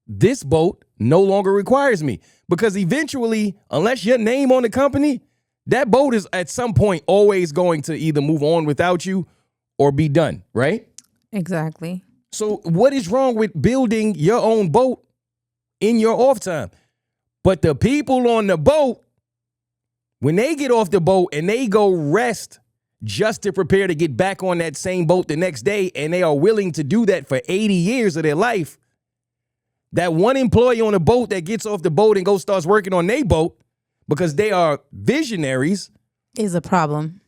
this boat no longer requires me. Because eventually, unless your name on the company, that boat is at some point always going to either move on without you or be done, right? Exactly. So what is wrong with building your own boat in your off time? But the people on the boat, when they get off the boat and they go rest just to prepare to get back on that same boat the next day, and they are willing to do that for 80 years of their life, that one employee on the boat that gets off the boat and starts working on their boat because they are visionaries is a problem.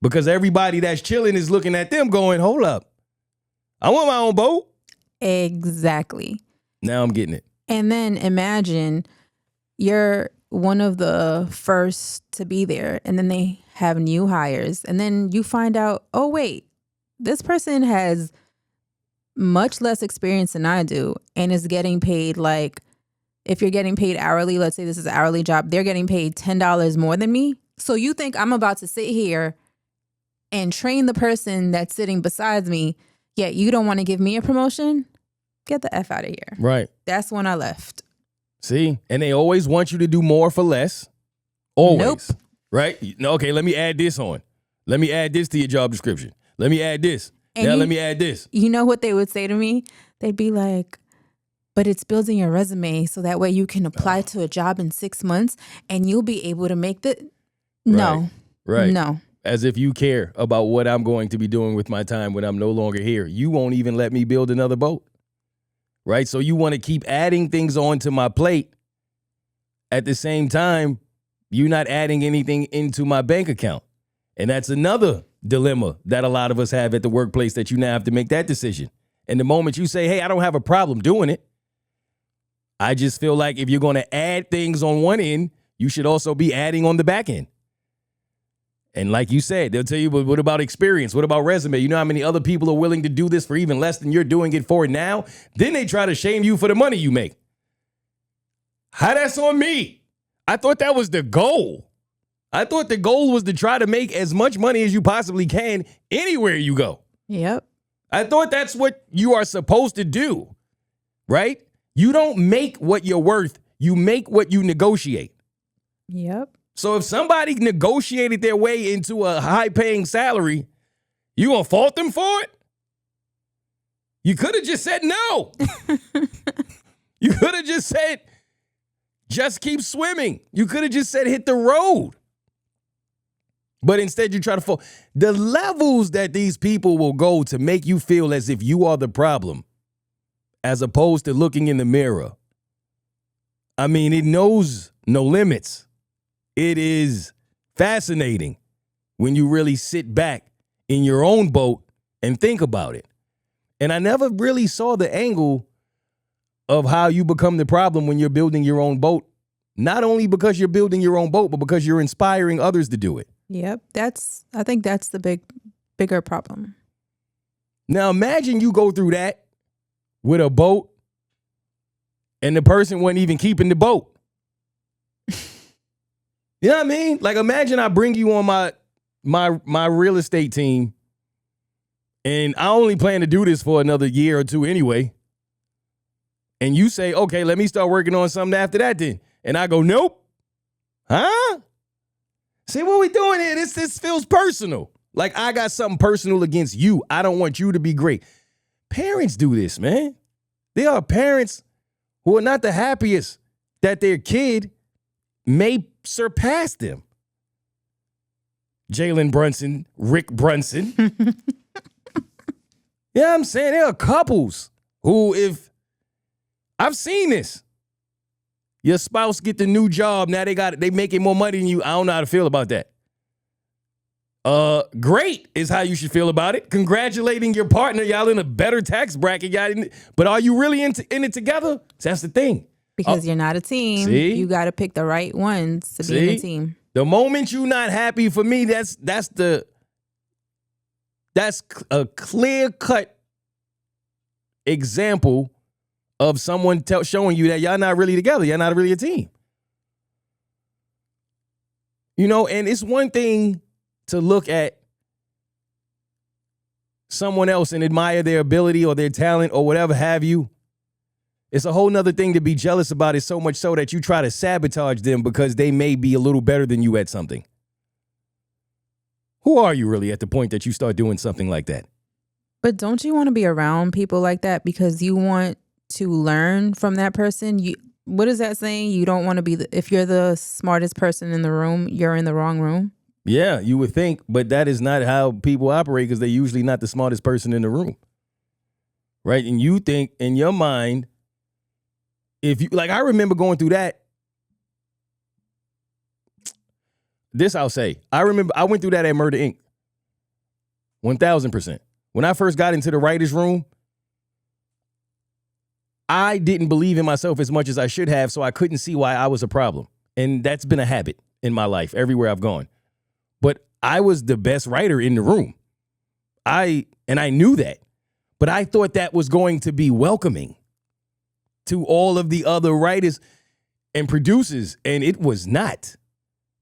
Because everybody that's chilling is looking at them going, hold up, I want my own boat. Exactly. Now I'm getting it. And then imagine you're one of the first to be there, and then they have new hires, and then you find out, oh wait, this person has much less experience than I do and is getting paid, like, if you're getting paid hourly, let's say this is an hourly job, they're getting paid $10 more than me. So you think I'm about to sit here and train the person that's sitting beside me, yet you don't want to give me a promotion? Get the F out of here. Right. That's when I left. See? And they always want you to do more for less. Always. Nope. Right? Okay, let me add this on. Let me add this to your job description. Let me add this. Now let me add this. You know what they would say to me? They'd be like, but it's building your resume so that way you can apply to a job in 6 months and you'll be able to make the... No. Right. No. As if you care about what I'm going to be doing with my time when I'm no longer here. You won't even let me build another boat. Right? So you want to keep adding things onto my plate. At the same time, you're not adding anything into my bank account. And that's another dilemma that a lot of us have at the workplace, that you now have to make that decision. And the moment you say, hey, I don't have a problem doing it, I just feel like if you're going to add things on one end, you should also be adding on the back end. And like you said, they'll tell you, but what about experience? What about resume? You know how many other people are willing to do this for even less than you're doing it for now? Then they try to shame you for the money you make. How that's on me? I thought that was the goal. I thought the goal was to try to make as much money as you possibly can anywhere you go. Yep. I thought that's what you are supposed to do, right? You don't make what you're worth. You make what you negotiate. Yep. So if somebody negotiated their way into a high-paying salary, you gonna fault them for it? You could have just said no. You could have just said, just keep swimming. You could have just said, hit the road. But instead you try to fault. The levels that these people will go to make you feel as if you are the problem, as opposed to looking in the mirror. I mean, it knows no limits. It is fascinating when you really sit back in your own boat and think about it. And I never really saw the angle of how you become the problem when you're building your own boat. Not only because you're building your own boat, but because you're inspiring others to do it. Yep. I think that's the bigger problem. Now imagine you go through that with a boat and the person wasn't even keeping the boat. You know what I mean? Like imagine I bring you on my real estate team and I only plan to do this for another year or two anyway. And you say, okay, let me start working on something after that then. And I go, nope. Huh? See what we doing here? This feels personal. Like I got something personal against you. I don't want you to be great. Parents do this, man. There are parents who are not the happiest that their kid may surpass them. Jalen Brunson, Rick Brunson. Yeah, I'm saying there are couples who, if I've seen this, your spouse get the new job, now they making more money than you. I don't know how to feel about that. Great is how you should feel about it. Congratulating your partner, y'all in a better tax bracket, but are you really in it together? That's the thing. Because you're not a team. See? You got to pick the right ones to be in a team. The moment you're not happy, for me, that's a clear-cut example of someone showing you that y'all not really together. You're not really a team. You know, and it's one thing to look at someone else and admire their ability or their talent or whatever have you. It's a whole nother thing to be jealous about it, so much so that you try to sabotage them because they may be a little better than you at something. Who are you really at the point that you start doing something like that? But don't you want to be around people like that because you want to learn from that person? What is that saying? You don't want to be, if you're the smartest person in the room, you're in the wrong room? Yeah, you would think, but that is not how people operate because they're usually not the smartest person in the room. Right? And you think in your mind, if you, like, I remember going through that. This I'll say. I remember I went through that at Murder Inc. 1000%. When I first got into the writer's room, I didn't believe in myself as much as I should have, so I couldn't see why I was a problem. And that's been a habit in my life, everywhere I've gone. But I was the best writer in the room. I knew that. But I thought that was going to be welcoming to all of the other writers and producers, and it was not.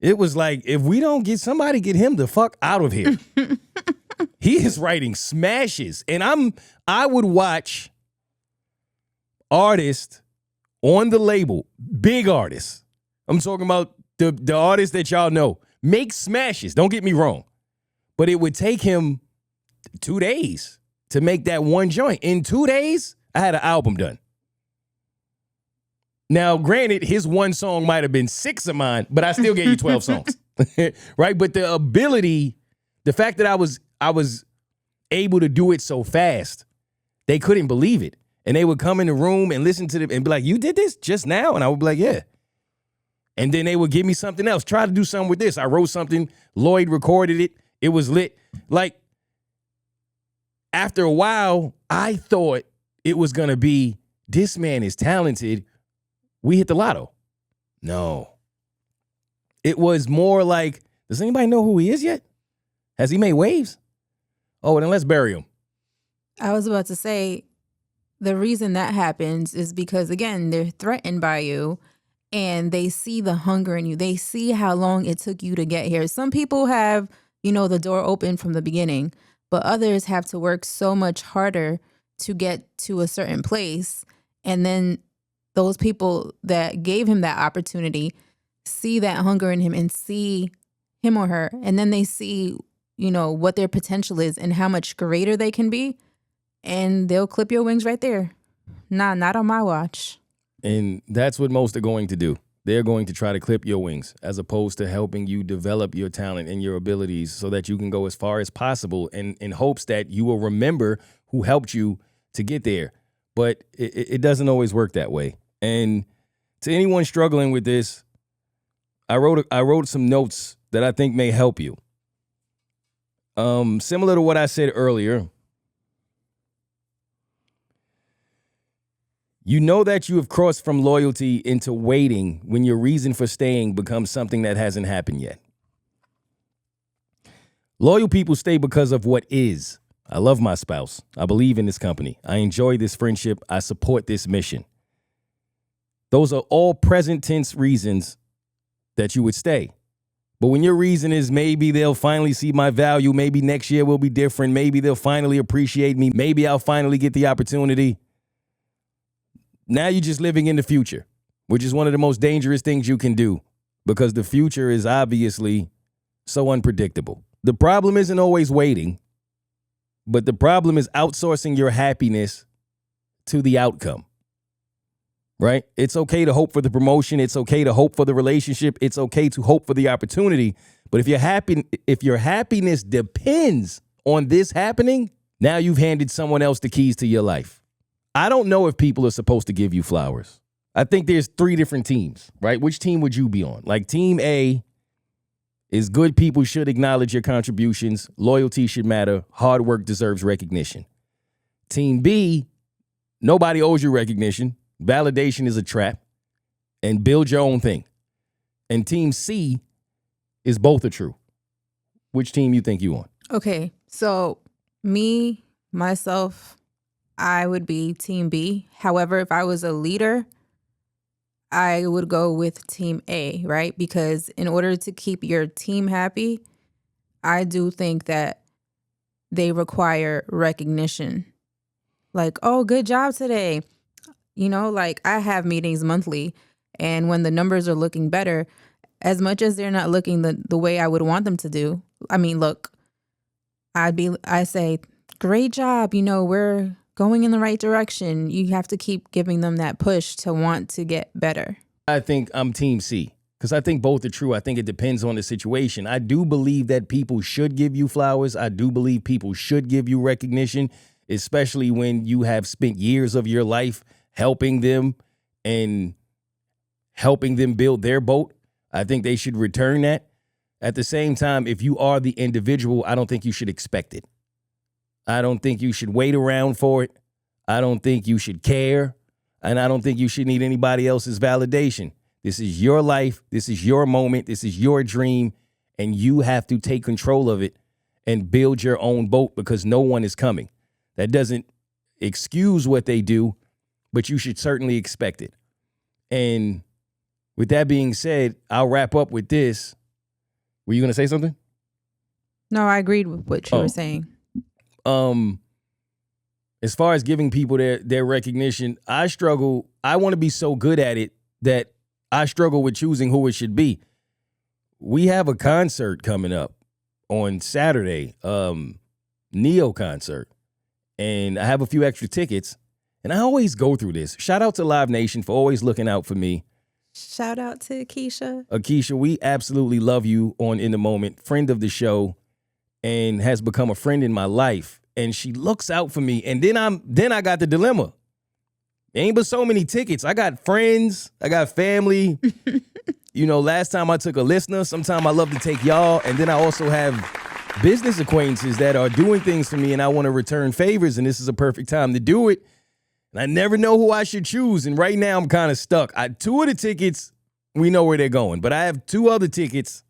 It was like, if we don't get somebody, get him the fuck out of here. He is writing smashes. And I would watch artists on the label, big artists. I'm talking about the artists that y'all know, make smashes. Don't get me wrong. But it would take him 2 days to make that one joint. In 2 days, I had an album done. Now, granted, his one song might have been 6 of mine, but I still gave you 12 songs. Right? But the ability, the fact that I was able to do it so fast, they couldn't believe it. And they would come in the room and listen to it and be like, you did this just now? And I would be like, yeah. And then they would give me something else. Try to do something with this. I wrote something. Lloyd recorded it. It was lit. Like, after a while, I thought it was going to be, this man is talented. We hit the lotto. No. It was more like, does anybody know who he is yet? Has he made waves? Oh, then let's bury him. I was about to say, the reason that happens is because, again, they're threatened by you and they see the hunger in you. They see how long it took you to get here. Some people have, the door open from the beginning, but others have to work so much harder to get to a certain place. And then those people that gave him that opportunity see that hunger in him and see him or her, and then they see, what their potential is and how much greater they can be, and they'll clip your wings right there. Nah, not on my watch. And that's what most are going to do. They're going to try to clip your wings as opposed to helping you develop your talent and your abilities so that you can go as far as possible in hopes that you will remember who helped you to get there. But it doesn't always work that way. And to anyone struggling with this, I wrote some notes that I think may help you. Similar to what I said earlier, you know that you have crossed from loyalty into waiting when your reason for staying becomes something that hasn't happened yet. Loyal people stay because of what is. I love my spouse. I believe in this company. I enjoy this friendship. I support this mission. Those are all present tense reasons that you would stay. But when your reason is maybe they'll finally see my value, maybe next year will be different, maybe they'll finally appreciate me, maybe I'll finally get the opportunity. Now you're just living in the future, which is one of the most dangerous things you can do because the future is obviously so unpredictable. The problem isn't always waiting, but the problem is outsourcing your happiness to the outcome, right? It's okay to hope for the promotion. It's okay to hope for the relationship. It's okay to hope for the opportunity. But if your happiness depends on this happening, now you've handed someone else the keys to your life. I don't know if people are supposed to give you flowers. I think there's 3 different teams, right? Which team would you be on? Like team A is good people should acknowledge your contributions. Loyalty should matter. Hard work deserves recognition. Team B, nobody owes you recognition. Validation is a trap. And build your own thing. And team C is both are true. Which team you think you on? Okay, so myself, I would be team B. However, if I was a leader, I would go with team A, right? Because in order to keep your team happy, I do think that they require recognition. Like, oh, good job today. Like I have meetings monthly, and when the numbers are looking better, as much as they're not looking the way I would want them to do, look, I say, great job. We're going in the right direction. You have to keep giving them that push to want to get better. I think I'm team C because I think both are true. I think it depends on the situation. I do believe that people should give you flowers. I do believe people should give you recognition, especially when you have spent years of your life helping them and helping them build their boat. I think they should return that. At the same time, if you are the individual, I don't think you should expect it. I don't think you should wait around for it. I don't think you should care. And I don't think you should need anybody else's validation. This is your life. This is your moment. This is your dream. And you have to take control of it and build your own boat because no one is coming. That doesn't excuse what they do, but you should certainly expect it. And with that being said, I'll wrap up with this. Were you going to say something? No, I agreed with what you were saying. As far as giving people their recognition, I struggle. I want to be so good at it that I struggle with choosing who it should be. We have a concert coming up on Saturday, Neo concert, and I have a few extra tickets, and I always go through this. Shout out to Live Nation for always looking out for me. Shout out to Keisha. Keisha, we absolutely love you on In the Moment, friend of the show, and has become a friend in my life. And she looks out for me. And then I got the dilemma. Ain't but so many tickets. I got friends. I got family. Last time I took a listener. Sometime I love to take y'all. And then I also have business acquaintances that are doing things for me and I want to return favors. And this is a perfect time to do it. And I never know who I should choose. And right now I'm kind of stuck. 2 of the tickets, we know where they're going. But I have 2 other tickets.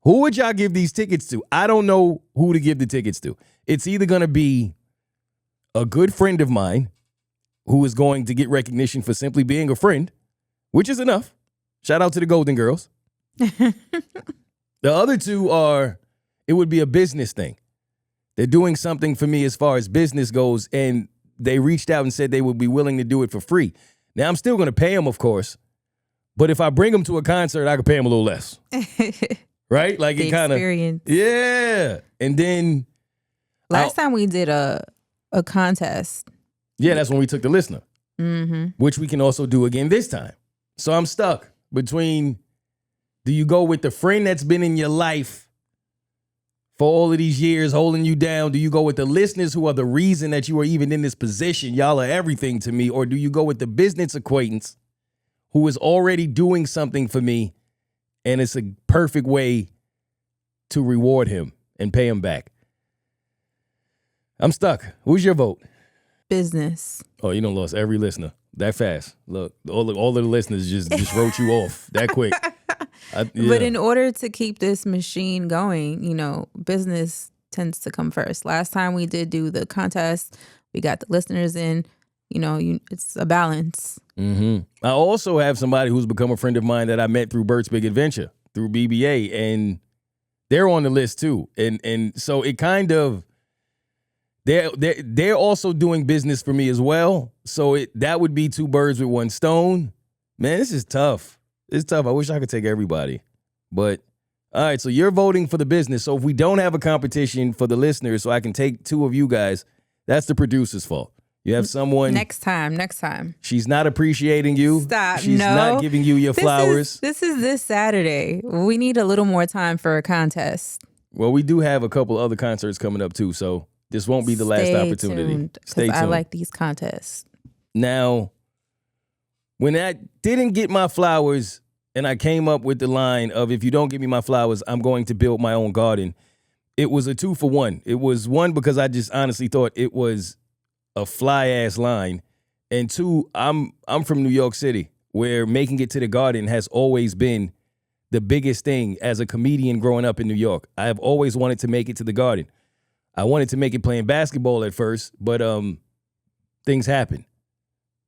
Who would y'all give these tickets to? I don't know who to give the tickets to. It's either going to be a good friend of mine who is going to get recognition for simply being a friend, which is enough. Shout out to the Golden Girls. The other 2 it would be a business thing. They're doing something for me as far as business goes, and they reached out and said they would be willing to do it for free. Now, I'm still going to pay them, of course. But if I bring them to a concert, I could pay them a little less. Right? Like The it kind of. experience. Yeah. And then. Last time we did a contest. Yeah, that's when we took the listener. Mm-hmm. Which we can also do again this time. So I'm stuck between, do you go with the friend that's been in your life for all of these years holding you down? Do you go with the listeners who are the reason that you are even in this position? Y'all are everything to me. Or do you go with the business acquaintance who is already doing something for me and it's a perfect way to reward him and pay him back? I'm stuck. Who's your vote? Business. Oh, you done lost every listener that fast. Look, all of the listeners just wrote you off that quick. But in order to keep this machine going, business tends to come first. Last time we did do the contest, we got the listeners in. It's a balance. Mm-hmm. I also have somebody who's become a friend of mine that I met through Bert's Big Adventure, through BBA, and they're on the list too. And so it kind of, they're also doing business for me as well. So that would be two birds with one stone. Man, this is tough. It's tough. I wish I could take everybody. But, all right, so you're voting for the business. So if we don't have a competition for the listeners so I can take two of you guys, that's the producer's fault. You have someone. Next time. She's not appreciating you. Stop. She's not giving you your flowers. This is this Saturday. We need a little more time for a contest. Well, we do have a couple other concerts coming up too, so this won't be the last opportunity. Stay tuned. I like these contests. Now, when I didn't get my flowers and I came up with the line of, if you don't give me my flowers, I'm going to build my own garden, it was a 2-for-1. It was one, because I just honestly thought it was a fly-ass line. And two, I'm from New York City, where making it to the garden has always been the biggest thing as a comedian growing up in New York. I have always wanted to make it to the garden. I wanted to make it playing basketball at first, but things happen.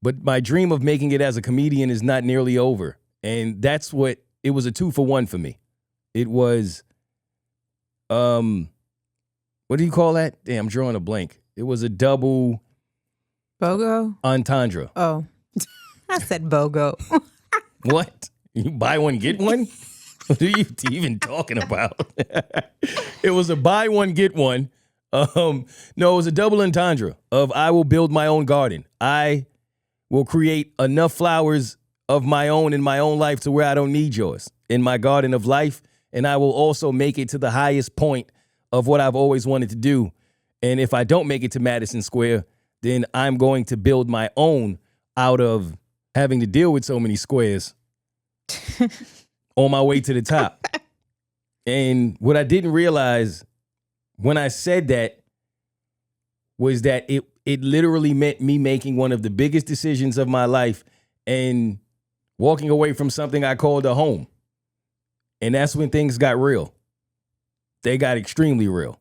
But my dream of making it as a comedian is not nearly over. And that's what, it was a 2-for-1 for me. It was, what do you call that? Damn, I'm drawing a blank. It was a double. BOGO? Entendre. Oh, I said BOGO. What? You buy one, get one? What are you even talking about? It was a buy one, get one. No, it was a double entendre of, I will build my own garden. I will create enough flowers of my own in my own life to where I don't need yours in my garden of life. And I will also make it to the highest point of what I've always wanted to do. And if I don't make it to Madison Square, then I'm going to build my own out of having to deal with so many squares on my way to the top. And what I didn't realize when I said that was that it literally meant me making one of the biggest decisions of my life and walking away from something I called a home. And that's when things got real. They got extremely real.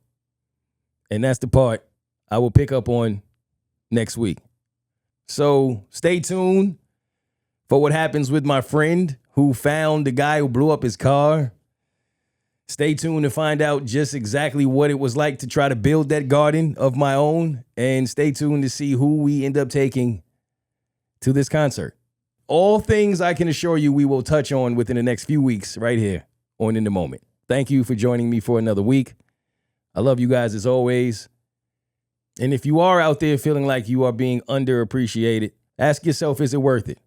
And that's the part I will pick up on next week. So stay tuned for what happens with my friend who found the guy who blew up his car. Stay tuned to find out just exactly what it was like to try to build that garden of my own. And stay tuned to see who we end up taking to this concert. All things I can assure you we will touch on within the next few weeks right here on In the Moment. Thank you for joining me for another week. I love you guys as always. And if you are out there feeling like you are being underappreciated, ask yourself, is it worth it?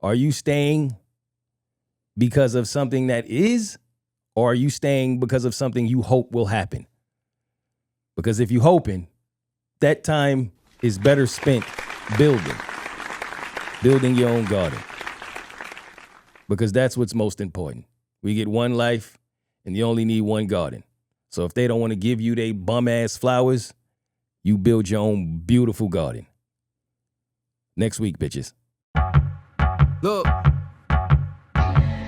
Are you staying because of something that is, or are you staying because of something you hope will happen? Because if you're hoping, that time is better spent building your own garden. Because that's what's most important. We get one life and you only need one garden. So if they don't want to give you they bum-ass flowers, you build your own beautiful garden. Next week, bitches. Look,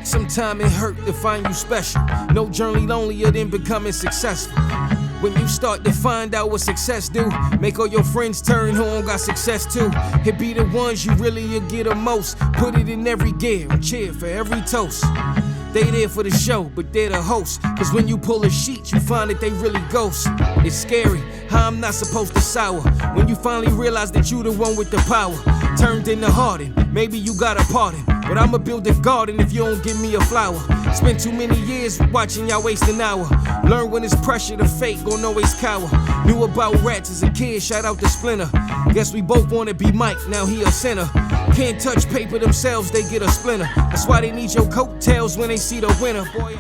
sometimes it hurt to find you special. No journey lonelier than becoming successful. When you start to find out what success do, make all your friends turn who don't got success too. It be the ones you really get the most. Put it in every gear and cheer for every toast. They there for the show, but they're the host. Cause when you pull a sheet, you find that they really ghost. It's scary how I'm not supposed to sour. When you finally realize that you the one with the power. Turned into Harden, maybe you got a pardon, but I'ma build a garden if you don't give me a flower. Spent too many years watching y'all waste an hour. Learn when it's pressure, the fake gon' always cower. Knew about rats as a kid, shout out to Splinter. Guess we both wanna be Mike, now he a sinner. Can't touch paper themselves, they get a splinter. That's why they need your coattails when they see the winner, boy.